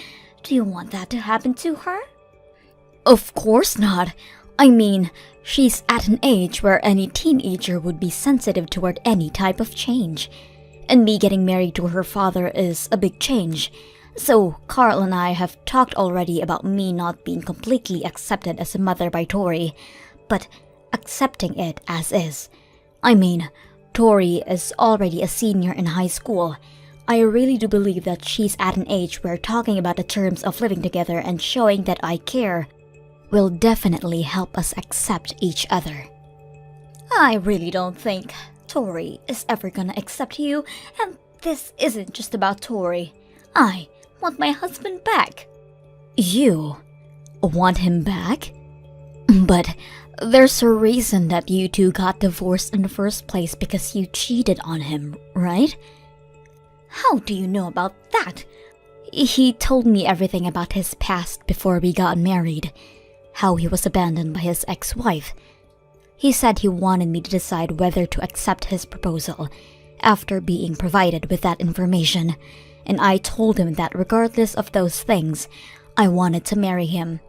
Do you want that to happen to her? Of course not. I mean, she's at an age where any teenager would be sensitive toward any type of change. And me getting married to her father is a big change. So, Carl and I have talked already about me not being completely accepted as a mother by Tori, but accepting it as is. I mean, Tori is already a senior in high school. I really do believe that she's at an age where talking about the terms of living together and showing that I care will definitely help us accept each other. I really don't think Tori is ever gonna accept you, and this isn't just about Tori. I want my husband back. You want him back? But there's a reason that you two got divorced in the first place because you cheated on him, right? How do you know about that? He told me everything about his past before we got married. How he was abandoned by his ex-wife. He said he wanted me to decide whether to accept his proposal after being provided with that information, and I told him that regardless of those things, I wanted to marry him.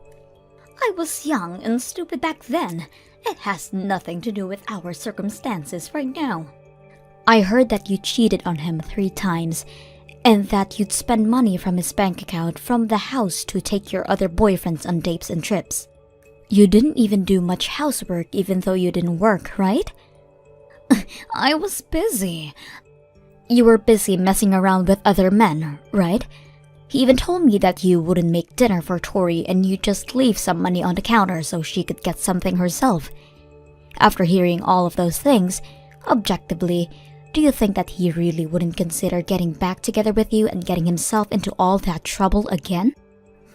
I was young and stupid back then. It has nothing to do with our circumstances right now. I heard that you cheated on him 3 times, and that you'd spend money from his bank account from the house to take your other boyfriends on dates and trips. You didn't even do much housework even though you didn't work, right? I was busy. You were busy messing around with other men, right? He even told me that you wouldn't make dinner for Tori and you'd just leave some money on the counter so she could get something herself. After hearing all of those things, objectively, do you think that he really wouldn't consider getting back together with you and getting himself into all that trouble again?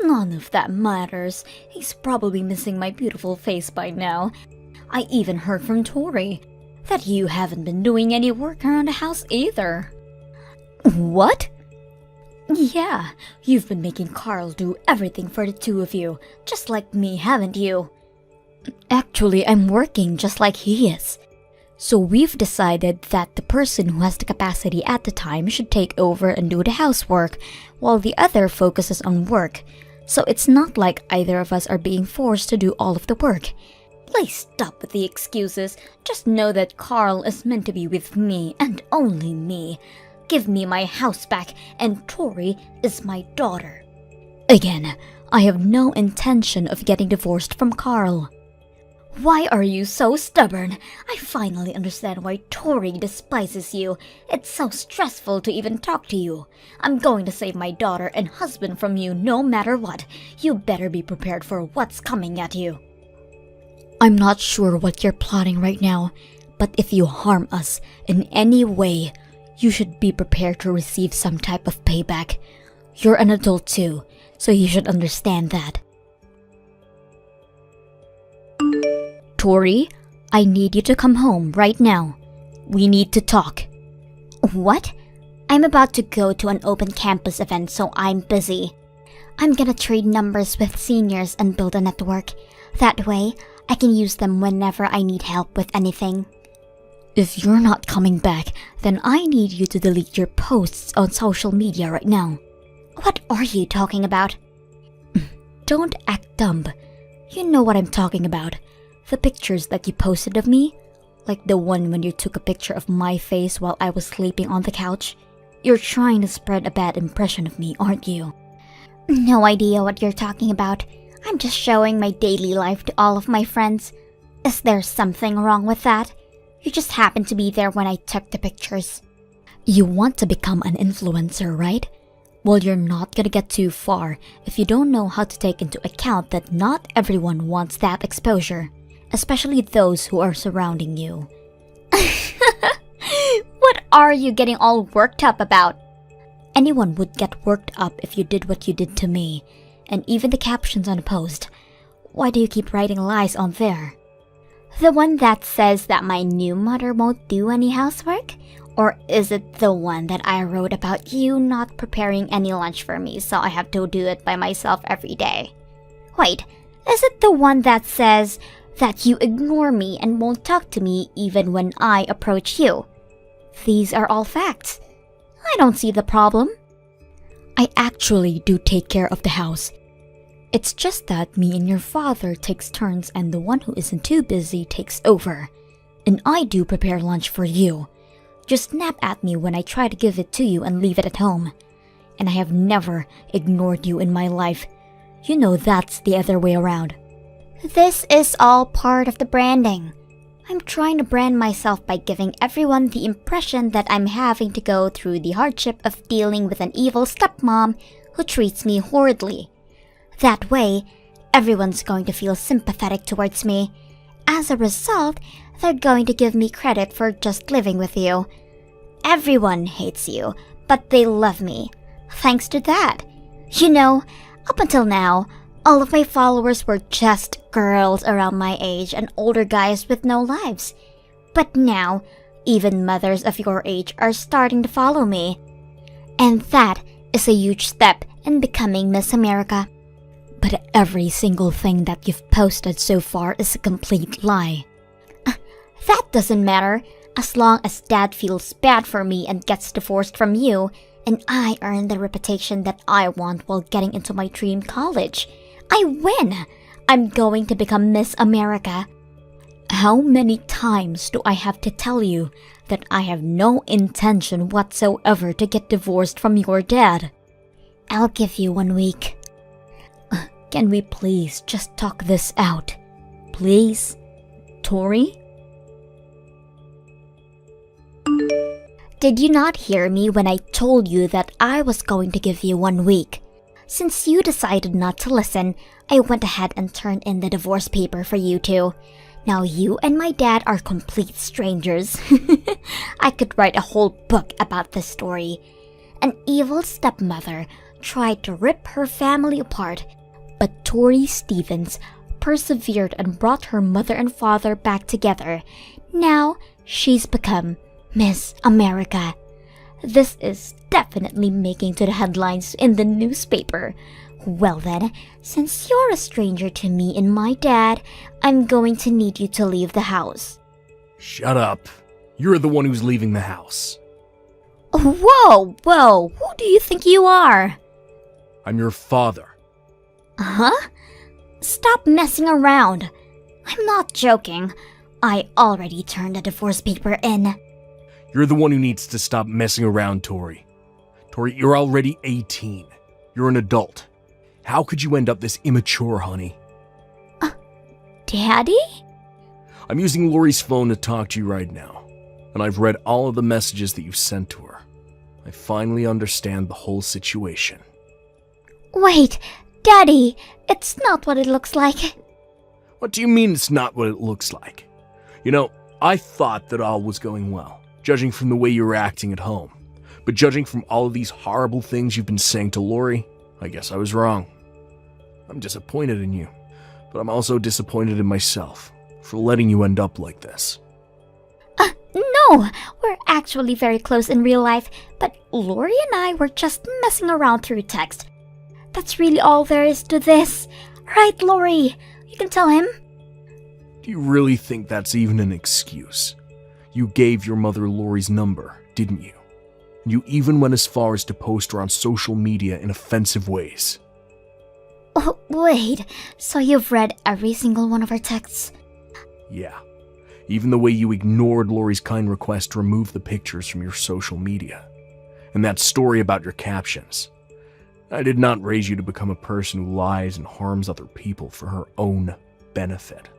None of that matters. He's probably missing my beautiful face by now. I even heard from Tori that you haven't been doing any work around the house either. What? Yeah, you've been making Carl do everything for the two of you, just like me, haven't you? Actually, I'm working just like he is. So we've decided that the person who has the capacity at the time should take over and do the housework, while the other focuses on work. So it's not like either of us are being forced to do all of the work. Please stop with the excuses. Just know that Carl is meant to be with me and only me. Give me my house back, and Tori is my daughter. Again, I have no intention of getting divorced from Carl. Why are you so stubborn? I finally understand why Tori despises you. It's so stressful to even talk to you. I'm going to save my daughter and husband from you no matter what. You better be prepared for what's coming at you. I'm not sure what you're plotting right now, but if you harm us in any way, you should be prepared to receive some type of payback. You're an adult too, so you should understand that. Tori, I need you to come home right now. We need to talk. What? I'm about to go to an open campus event, so I'm busy. I'm gonna trade numbers with seniors and build a network. That way, I can use them whenever I need help with anything. If you're not coming back, then I need you to delete your posts on social media right now. What are you talking about? Don't act dumb. You know what I'm talking about. The pictures that you posted of me? Like the one when you took a picture of my face while I was sleeping on the couch? You're trying to spread a bad impression of me, aren't you? No idea what you're talking about. I'm just showing my daily life to all of my friends. Is there something wrong with that? You just happened to be there when I took the pictures. You want to become an influencer, right? Well, you're not gonna get too far if you don't know how to take into account that not everyone wants that exposure, especially those who are surrounding you. What are you getting all worked up about? Anyone would get worked up if you did what you did to me, and even the captions on a post. Why do you keep writing lies on there? The one that says that my new mother won't do any housework? Or is it the one that I wrote about you not preparing any lunch for me, so I have to do it by myself every day? Wait, is it the one that says that you ignore me and won't talk to me even when I approach you? These are all facts. I don't see the problem. I actually do take care of the house. It's just that me and your father takes turns and the one who isn't too busy takes over. And I do prepare lunch for you. Just snap at me when I try to give it to you and leave it at home. And I have never ignored you in my life. You know that's the other way around. This is all part of the branding. I'm trying to brand myself by giving everyone the impression that I'm having to go through the hardship of dealing with an evil stepmom who treats me horridly. That way, everyone's going to feel sympathetic towards me. As a result, they're going to give me credit for just living with you. Everyone hates you, but they love me. Thanks to that. You know, up until now, all of my followers were just girls around my age and older guys with no lives. But now, even mothers of your age are starting to follow me. And that is a huge step in becoming Miss America. But every single thing that you've posted so far is a complete lie. That doesn't matter, as long as Dad feels bad for me and gets divorced from you, and I earn the reputation that I want while getting into my dream college. I win! I'm going to become Miss America. How many times do I have to tell you that I have no intention whatsoever to get divorced from your dad? I'll give you 1 week. Can we please just talk this out? Please? Tori? Did you not hear me when I told you that I was going to give you 1 week? Since you decided not to listen, I went ahead and turned in the divorce paper for you two. Now you and my dad are complete strangers. I could write a whole book about this story. An evil stepmother tried to rip her family apart, but Tori Stevens persevered and brought her mother and father back together. Now she's become Miss America. This is definitely making to the headlines in the newspaper. Well then, since you're a stranger to me and my dad, I'm going to need you to leave the house. Shut up. You're the one who's leaving the house. Whoa, who do you think you are? I'm your father. Huh? Stop messing around. I'm not joking. I already turned the divorce paper in. You're the one who needs to stop messing around, Tori. Tori, you're already 18. You're an adult. How could you end up this immature, honey? Daddy? I'm using Lori's phone to talk to you right now, and I've read all of the messages that you've sent to her. I finally understand the whole situation. Wait, Daddy, it's not what it looks like. What do you mean it's not what it looks like? You know, I thought that all was going well, judging from the way you were acting at home. But judging from all of these horrible things you've been saying to Lori, I guess I was wrong. I'm disappointed in you, but I'm also disappointed in myself for letting you end up like this. No, we're actually very close in real life, but Lori and I were just messing around through text. That's really all there is to this. Right, Lori? You can tell him. Do you really think that's even an excuse? You gave your mother Lori's number, didn't you? You even went as far as to post her on social media in offensive ways. Oh, wait, so you've read every single one of our texts? Yeah. Even the way you ignored Lori's kind request to remove the pictures from your social media. And that story about your captions. I did not raise you to become a person who lies and harms other people for her own benefit.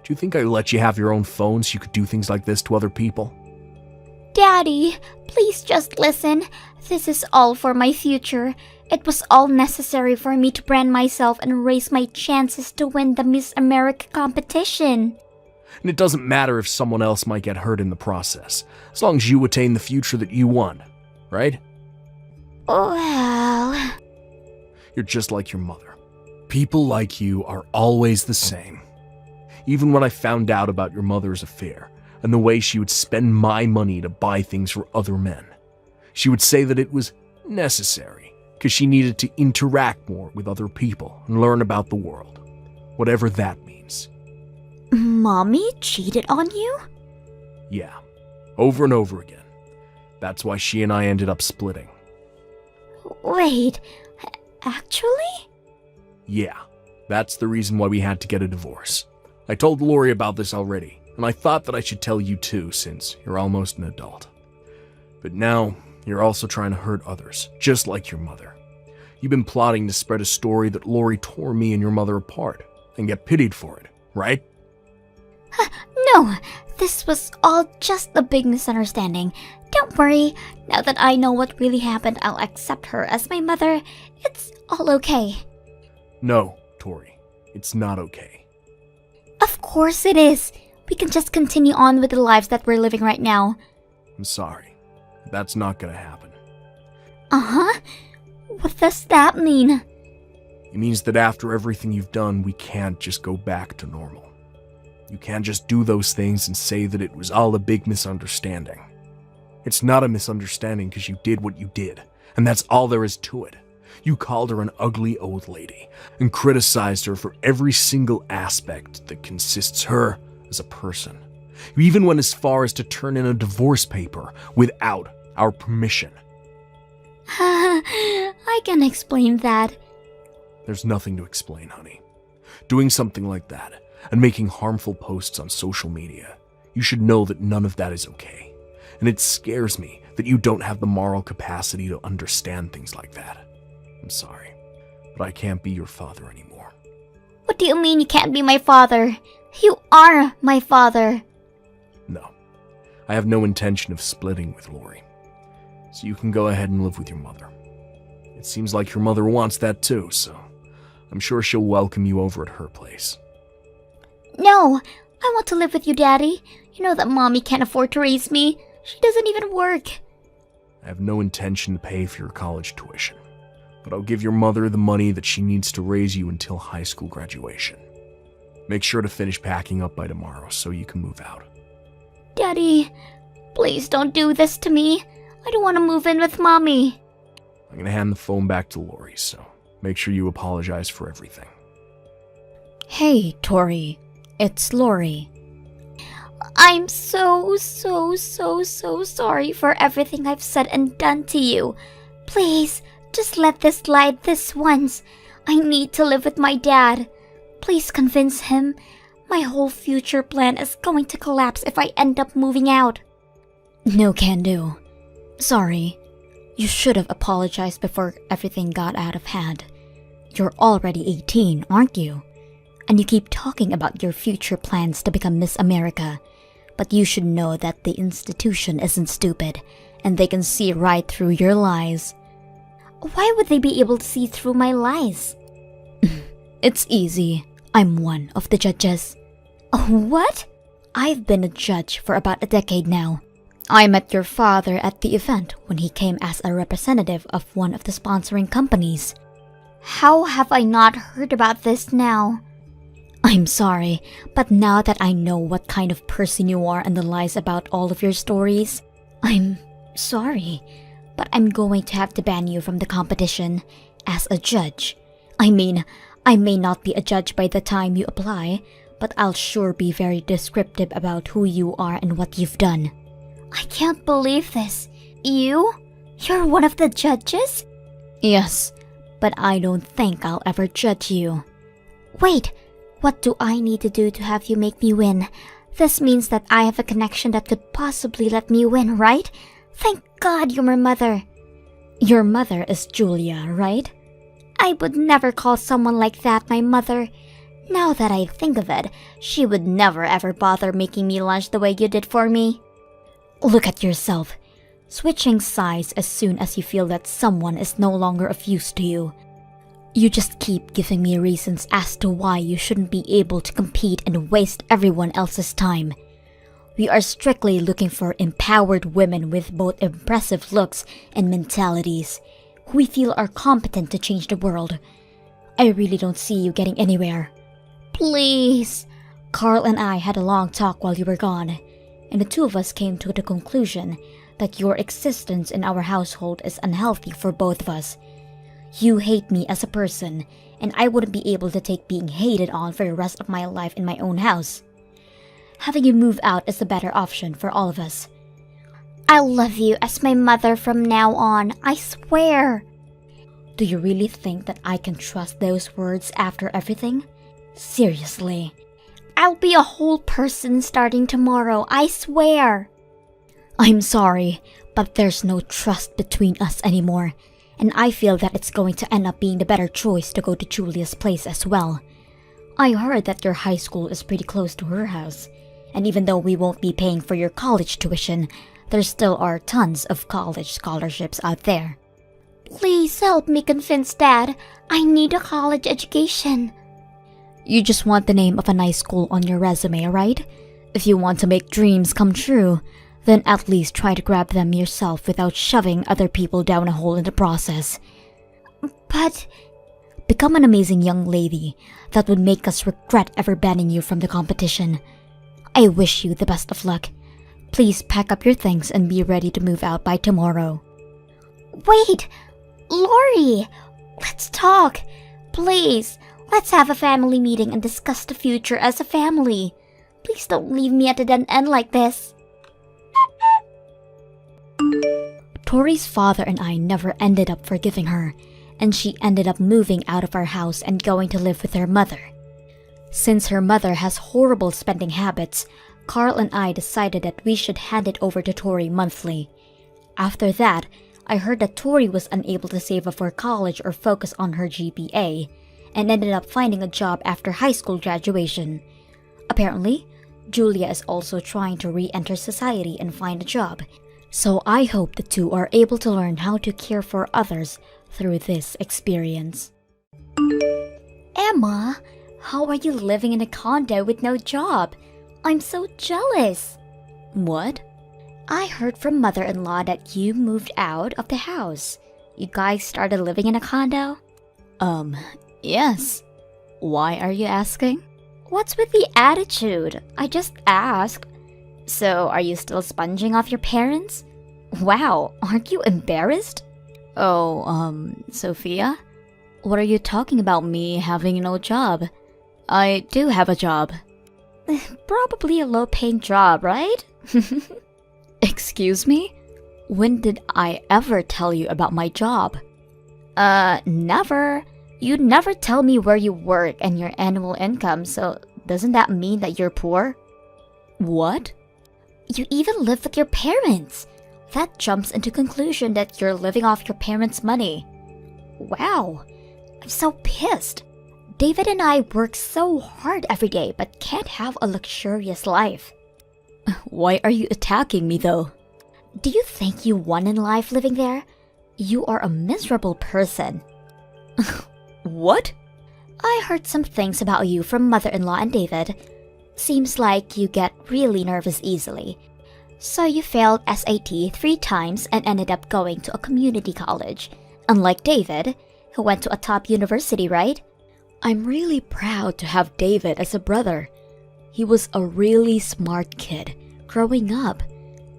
Do you think I let you have your own phone so you could do things like this to other people? Daddy, please just listen. This is all for my future. It was all necessary for me to brand myself and raise my chances to win the Miss America competition. And it doesn't matter if someone else might get hurt in the process, as long as you attain the future that you want, right? Well... You're just like your mother. People like you are always the same. Even when I found out about your mother's affair, and the way she would spend my money to buy things for other men, she would say that it was necessary, because she needed to interact more with other people and learn about the world, whatever that means. Mommy cheated on you? Yeah, over and over again. That's why she and I ended up splitting. Wait, actually? Yeah, that's the reason why we had to get a divorce. I told Lori about this already, and I thought that I should tell you too, since you're almost an adult. But now, you're also trying to hurt others, just like your mother. You've been plotting to spread a story that Lori tore me and your mother apart, and get pitied for it, right? No, this was all just a big misunderstanding. Don't worry, now that I know what really happened, I'll accept her as my mother. It's all okay. No, Tori, it's not okay. Of course it is. We can just continue on with the lives that we're living right now. I'm sorry. That's not gonna happen. Uh-huh. What does that mean? It means that after everything you've done, we can't just go back to normal. You can't just do those things and say that it was all a big misunderstanding. It's not a misunderstanding because you did what you did, and that's all there is to it. You called her an ugly old lady and criticized her for every single aspect that consists her as a person. You even went as far as to turn in a divorce paper without our permission. I can explain that. There's nothing to explain, honey. Doing something like that and making harmful posts on social media, you should know that none of that is okay. And it scares me that you don't have the moral capacity to understand things like that. I'm sorry, but I can't be your father anymore. What do you mean you can't be my father? You are my father. No, I have no intention of splitting with Lori. So you can go ahead and live with your mother. It seems like your mother wants that too, so I'm sure she'll welcome you over at her place. No, I want to live with you, Daddy. You know that Mommy can't afford to raise me. She doesn't even work. I have no intention to pay for your college tuition, but I'll give your mother the money that she needs to raise you until high school graduation. Make sure to finish packing up by tomorrow so you can move out. Daddy, please don't do this to me. I don't want to move in with Mommy. I'm gonna hand the phone back to Lori, so make sure you apologize for everything. Hey, Tori. It's Lori. I'm so sorry for everything I've said and done to you. Please, just let this slide this once. I need to live with my dad. Please convince him. My whole future plan is going to collapse if I end up moving out. No can do. Sorry. You should have apologized before everything got out of hand. You're already 18, aren't you? And you keep talking about your future plans to become Miss America. But you should know that the institution isn't stupid, and they can see right through your lies. Why would they be able to see through my lies? It's easy. I'm one of the judges. What? I've been a judge for about a decade now. I met your father at the event when he came as a representative of one of the sponsoring companies. How have I not heard about this now? I'm sorry, but now that I know what kind of person you are and the lies about all of your stories, I'm sorry, but I'm going to have to ban you from the competition as a judge. I mean, I may not be a judge by the time you apply, but I'll sure be very descriptive about who you are and what you've done. I can't believe this. You're one of the judges? Yes, but I don't think I'll ever judge you. Wait, what do I need to do to have you make me win? This means that I have a connection that could possibly let me win, right? Thank God you're my mother. Your mother is Julia, right? I would never call someone like that my mother. Now that I think of it, she would never ever bother making me lunch the way you did for me. Look at yourself, switching sides as soon as you feel that someone is no longer of use to you. You just keep giving me reasons as to why you shouldn't be able to compete and waste everyone else's time. We are strictly looking for empowered women with both impressive looks and mentalities, who we feel are competent to change the world. I really don't see you getting anywhere. Please. Carl and I had a long talk while you were gone, and the two of us came to the conclusion that your existence in our household is unhealthy for both of us. You hate me as a person, and I wouldn't be able to take being hated on for the rest of my life in my own house. Having you move out is the better option for all of us. I'll love you as my mother from now on, I swear. Do you really think that I can trust those words after everything? Seriously. I'll be a whole person starting tomorrow, I swear. I'm sorry, but there's no trust between us anymore, and I feel that it's going to end up being the better choice to go to Julia's place as well. I heard that your high school is pretty close to her house, and even though we won't be paying for your college tuition, there still are tons of college scholarships out there. Please help me convince Dad. I need a college education. You just want the name of a nice school on your resume, right? If you want to make dreams come true, then at least try to grab them yourself without shoving other people down a hole in the process. But become an amazing young lady that would make us regret ever banning you from the competition. I wish you the best of luck. Please pack up your things and be ready to move out by tomorrow. Wait! Lori! Let's talk! Please, let's have a family meeting and discuss the future as a family. Please don't leave me at a dead end like this. Tori's father and I never ended up forgiving her, and she ended up moving out of our house and going to live with her mother. Since her mother has horrible spending habits, Carl and I decided that we should hand it over to Tori monthly. After that, I heard that Tori was unable to save up for college or focus on her GPA, and ended up finding a job after high school graduation. Apparently, Julia is also trying to re-enter society and find a job, so I hope the two are able to learn how to care for others through this experience. Emma, how are you living in a condo with no job? I'm so jealous. What? I heard from mother-in-law that you moved out of the house. You guys started living in a condo? Yes. Why are you asking? What's with the attitude? I just asked. So, are you still sponging off your parents? Wow, aren't you embarrassed? Oh, Sophia? What are you talking about me having no job? I do have a job. Probably a low-paying job, right? Excuse me? When did I ever tell you about my job? Never. You never tell me where you work and your annual income, so doesn't that mean that you're poor? What? You even live with your parents. That jumps into conclusion that you're living off your parents' money. Wow, I'm so pissed. David and I work so hard every day but can't have a luxurious life. Why are you attacking me though? Do you think you won in life living there? You are a miserable person. What? I heard some things about you from mother-in-law and David. Seems like you get really nervous easily. So you failed SAT 3 times and ended up going to a community college. Unlike David, who went to a top university, right? I'm really proud to have David as a brother. He was a really smart kid growing up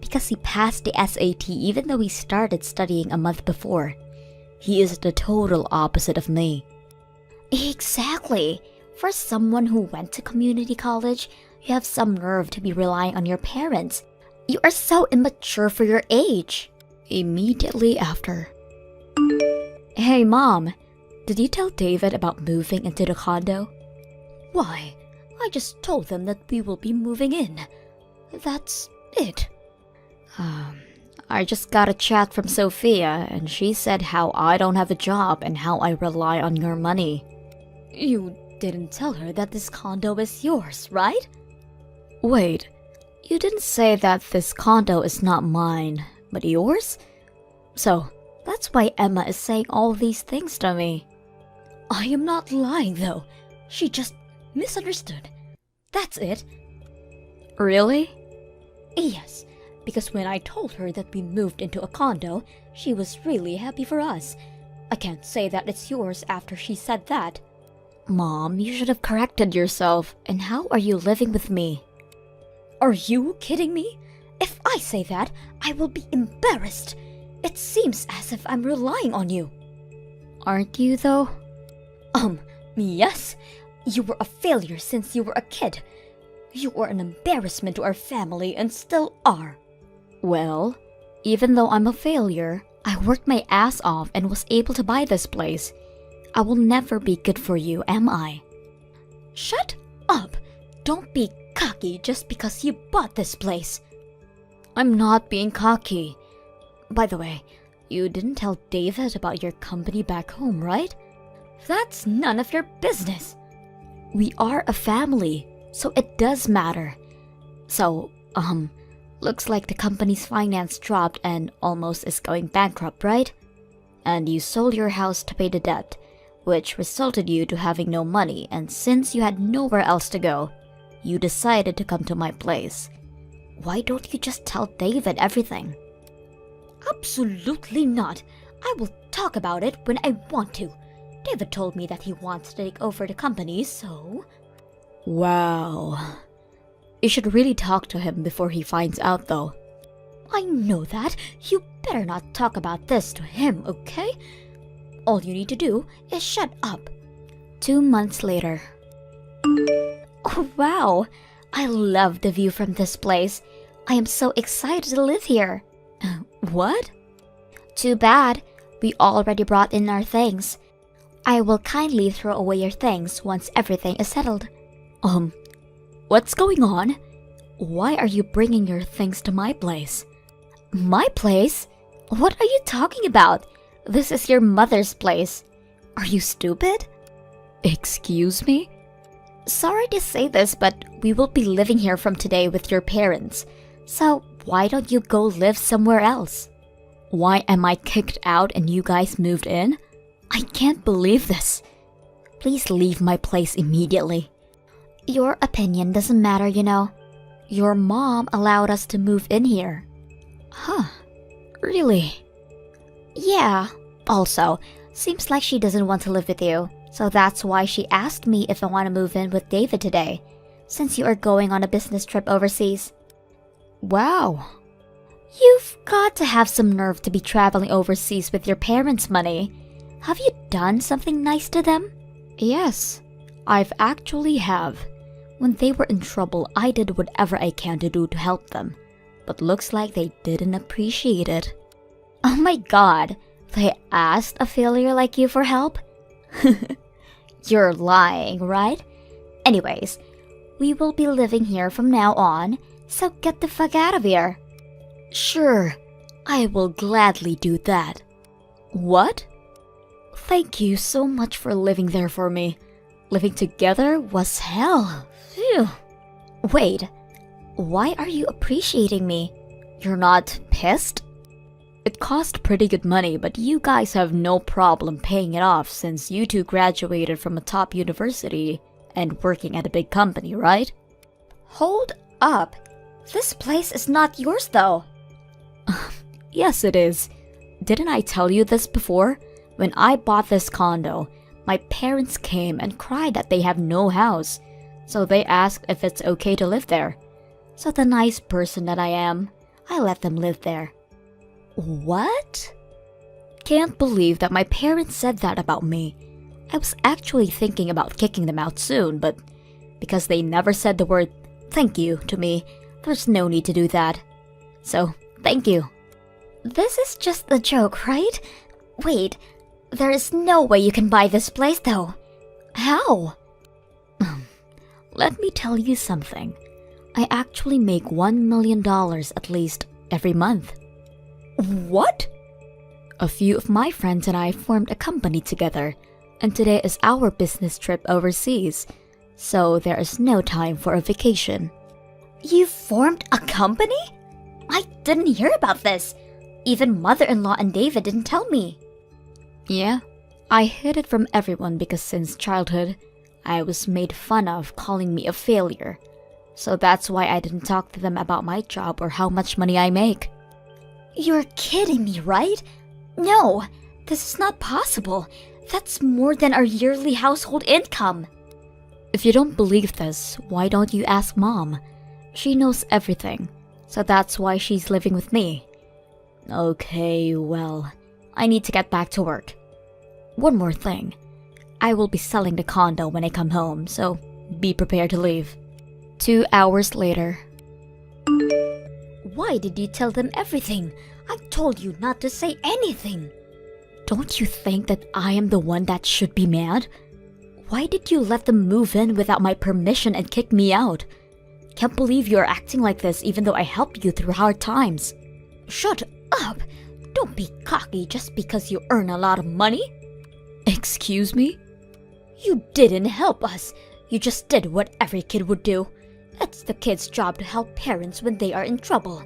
because he passed the SAT even though he started studying a month before. He is the total opposite of me. Exactly. For someone who went to community college, you have some nerve to be relying on your parents. You are so immature for your age. Immediately after. Hey Mom, did you tell David about moving into the condo? Why, I just told them that we will be moving in. That's it. I just got a chat from Sophia and she said how I don't have a job and how I rely on your money. You didn't tell her that this condo is yours, right? Wait, you didn't say that this condo is not mine, but yours? So, that's why Emma is saying all these things to me. I am not lying though. She just misunderstood. That's it. Really? Yes, because when I told her that we moved into a condo, she was really happy for us. I can't say that it's yours after she said that. Mom, you should have corrected yourself. And how are you living with me? Are you kidding me? If I say that, I will be embarrassed. It seems as if I'm relying on you. Aren't you though? Yes. You were a failure since you were a kid. You were an embarrassment to our family and still are. Well, even though I'm a failure, I worked my ass off and was able to buy this place. I will never be good for you, am I? Shut up! Don't be cocky just because you bought this place. I'm not being cocky. By the way, you didn't tell David about your company back home, right? That's none of your business. We are a family, so it does matter. So, looks like the company's finance dropped and almost is going bankrupt, right? And you sold your house to pay the debt, which resulted you to having no money, and since you had nowhere else to go, you decided to come to my place. Why don't you just tell David everything? Absolutely not. I will talk about it when I want to. David told me that he wants to take over the company, so... Wow. You should really talk to him before he finds out, though. I know that. You better not talk about this to him, okay? All you need to do is shut up. 2 months later. Oh, wow. I love the view from this place. I am so excited to live here. What? Too bad. We already brought in our things. I will kindly throw away your things once everything is settled. What's going on? Why are you bringing your things to my place? My place? What are you talking about? This is your mother's place. Are you stupid? Excuse me? Sorry to say this, but we will be living here from today with your parents. So why don't you go live somewhere else? Why am I kicked out and you guys moved in? I can't believe this. Please leave my place immediately. Your opinion doesn't matter, you know. Your mom allowed us to move in here. Huh. Really? Yeah. Also, seems like she doesn't want to live with you. So that's why she asked me if I want to move in with David today, since you are going on a business trip overseas. Wow. You've got to have some nerve to be traveling overseas with your parents' money. Have you done something nice to them? Yes, I've actually have. When they were in trouble, I did whatever I can to do to help them. But looks like they didn't appreciate it. Oh my god, they asked a failure like you for help? You're lying, right? Anyways, we will be living here from now on, so get the fuck out of here. Sure, I will gladly do that. What? Thank you so much for living there for me. Living together was hell. Phew. Wait, why are you appreciating me? You're not pissed? It cost pretty good money, but you guys have no problem paying it off since you two graduated from a top university and working at a big company, right? Hold up. This place is not yours though. Yes, it is. Didn't I tell you this before? When I bought this condo, my parents came and cried that they have no house, so they asked if it's okay to live there. So the nice person that I am, I let them live there. What? Can't believe that my parents said that about me. I was actually thinking about kicking them out soon, but because they never said the word thank you to me, there's no need to do that. So, thank you. This is just a joke, right? Wait, there is no way you can buy this place though. How? Let me tell you something. I actually make $1 million at least every month. What? A few of my friends and I formed a company together, and today is our business trip overseas, so there is no time for a vacation. You formed a company? I didn't hear about this. Even mother-in-law and David didn't tell me. Yeah, I hid it from everyone because since childhood, I was made fun of calling me a failure. So that's why I didn't talk to them about my job or how much money I make. You're kidding me, right? No, this is not possible. That's more than our yearly household income. If you don't believe this, why don't you ask Mom? She knows everything, so that's why she's living with me. Okay, well, I need to get back to work. One more thing. I will be selling the condo when I come home, so be prepared to leave. 2 hours later. Why did you tell them everything? I told you not to say anything. Don't you think that I am the one that should be mad? Why did you let them move in without my permission and kick me out? Can't believe you're acting like this even though I helped you through hard times. Shut up! Don't be cocky just because you earn a lot of money. Excuse me? You didn't help us. You just did what every kid would do. It's the kid's job to help parents when they are in trouble.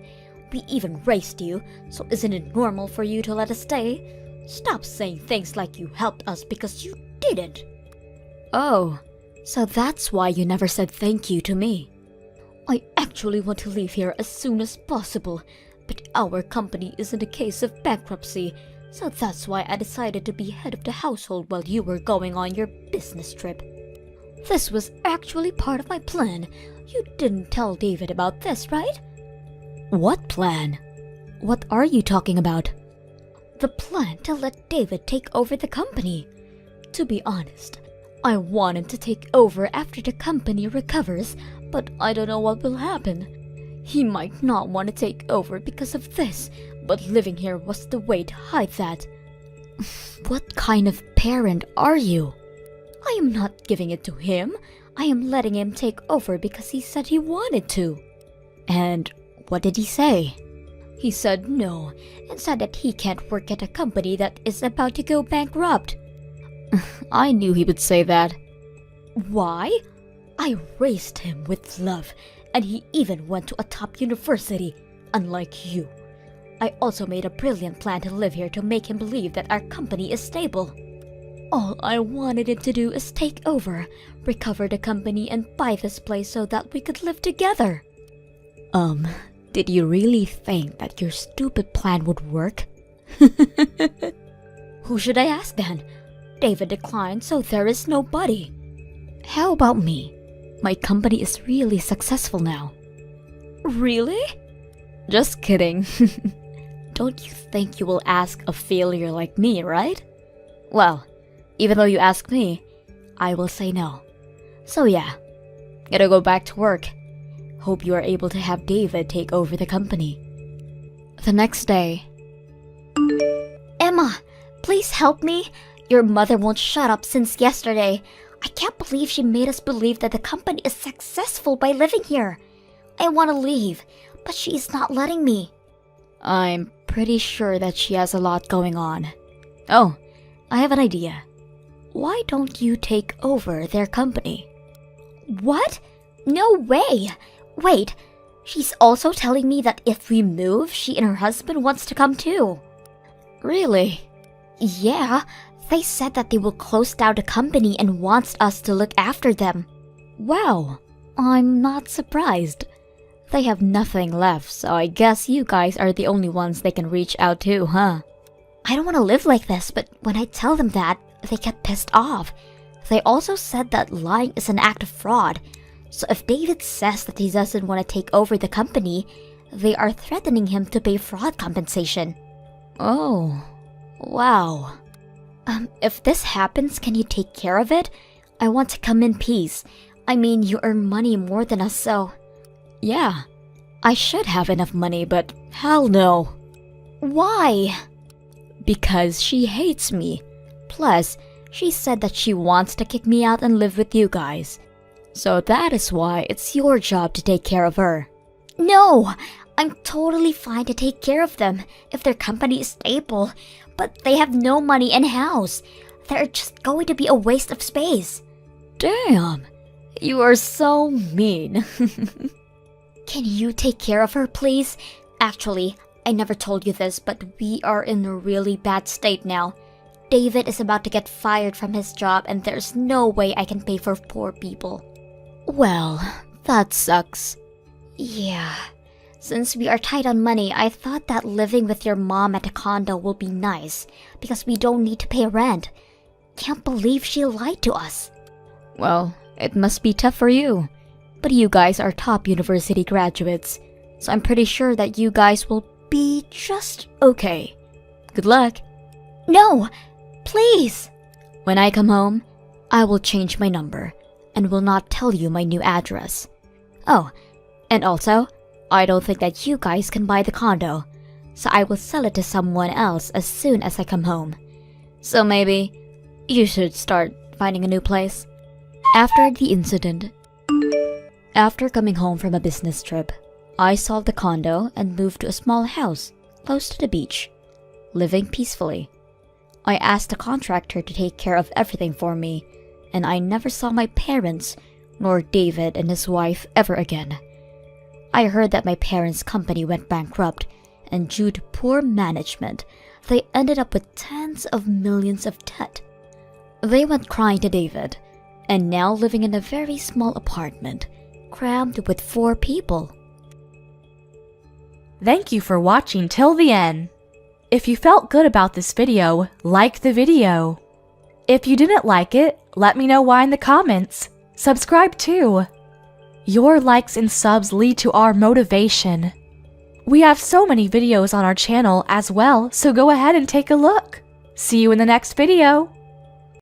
We even raised you, so isn't it normal for you to let us stay? Stop saying things like you helped us because you didn't. Oh, so that's why you never said thank you to me. I actually want to leave here as soon as possible, but our company is in a case of bankruptcy, so that's why I decided to be head of the household while you were going on your business trip. This was actually part of my plan. You didn't tell David about this, right? What plan? What are you talking about? The plan to let David take over the company. To be honest, I want him to take over after the company recovers, but I don't know what will happen. He might not want to take over because of this, but living here was the way to hide that. What kind of parent are you? I am not giving it to him. I am letting him take over because he said he wanted to. And what did he say? He said no, and said that he can't work at a company that is about to go bankrupt. I knew he would say that. Why? I raised him with love, and he even went to a top university, unlike you. I also made a brilliant plan to live here to make him believe that our company is stable. All I wanted him to do is take over, recover the company, and buy this place so that we could live together. Did you really think that your stupid plan would work? Who should I ask then? David declined, so there is nobody. How about me? My company is really successful now. Really? Just kidding. Don't you think you will ask a failure like me, right? Well, even though you ask me, I will say no. So yeah, gotta go back to work. Hope you are able to have David take over the company. The next day. Emma, please help me. Your mother won't shut up since yesterday. I can't believe she made us believe that the company is successful by living here. I want to leave, but she is not letting me. I'm pretty sure that she has a lot going on. Oh, I have an idea. Why don't you take over their company? What? No way. Wait, she's also telling me that if we move, she and her husband wants to come too. Really? Yeah, they said that they will close down the company and wants us to look after them. Wow, I'm not surprised. They have nothing left, so I guess you guys are the only ones they can reach out to, huh? I don't want to live like this, but when I tell them that, they get pissed off. They also said that lying is an act of fraud. So if David says that he doesn't want to take over the company, they are threatening him to pay fraud compensation. Oh, wow. If this happens, can you take care of it? I want to come in peace. I mean, you earn money more than us, so... Yeah, I should have enough money, but hell no. Why? Because she hates me. Plus, she said that she wants to kick me out and live with you guys. So that is why it's your job to take care of her. No! I'm totally fine to take care of them if their company is stable, but they have no money in-house. They're just going to be a waste of space. Damn, you are so mean. Can you take care of her, please? Actually, I never told you this, but we are in a really bad state now. David is about to get fired from his job and there's no way I can pay for poor people. Well, that sucks. Yeah. Since we are tight on money, I thought that living with your mom at a condo will be nice because we don't need to pay rent. Can't believe she lied to us. Well, it must be tough for you. But you guys are top university graduates, so I'm pretty sure that you guys will be just okay. Good luck. No! Please! When I come home, I will change my number and will not tell you my new address. Oh, and also, I don't think that you guys can buy the condo, so I will sell it to someone else as soon as I come home. So maybe you should start finding a new place. After the incident, after coming home from a business trip, I sold the condo and moved to a small house close to the beach, living peacefully. I asked the contractor to take care of everything for me, and I never saw my parents nor David and his wife ever again. I heard that my parents' company went bankrupt, and due to poor management, they ended up with tens of millions of debt. They went crying to David, and now living in a very small apartment, crammed with 4 people. Thank you for watching till the end. If you felt good about this video, like the video. If you didn't like it, let me know why in the comments. Subscribe too. Your likes and subs lead to our motivation. We have so many videos on our channel as well, so go ahead and take a look. See you in the next video.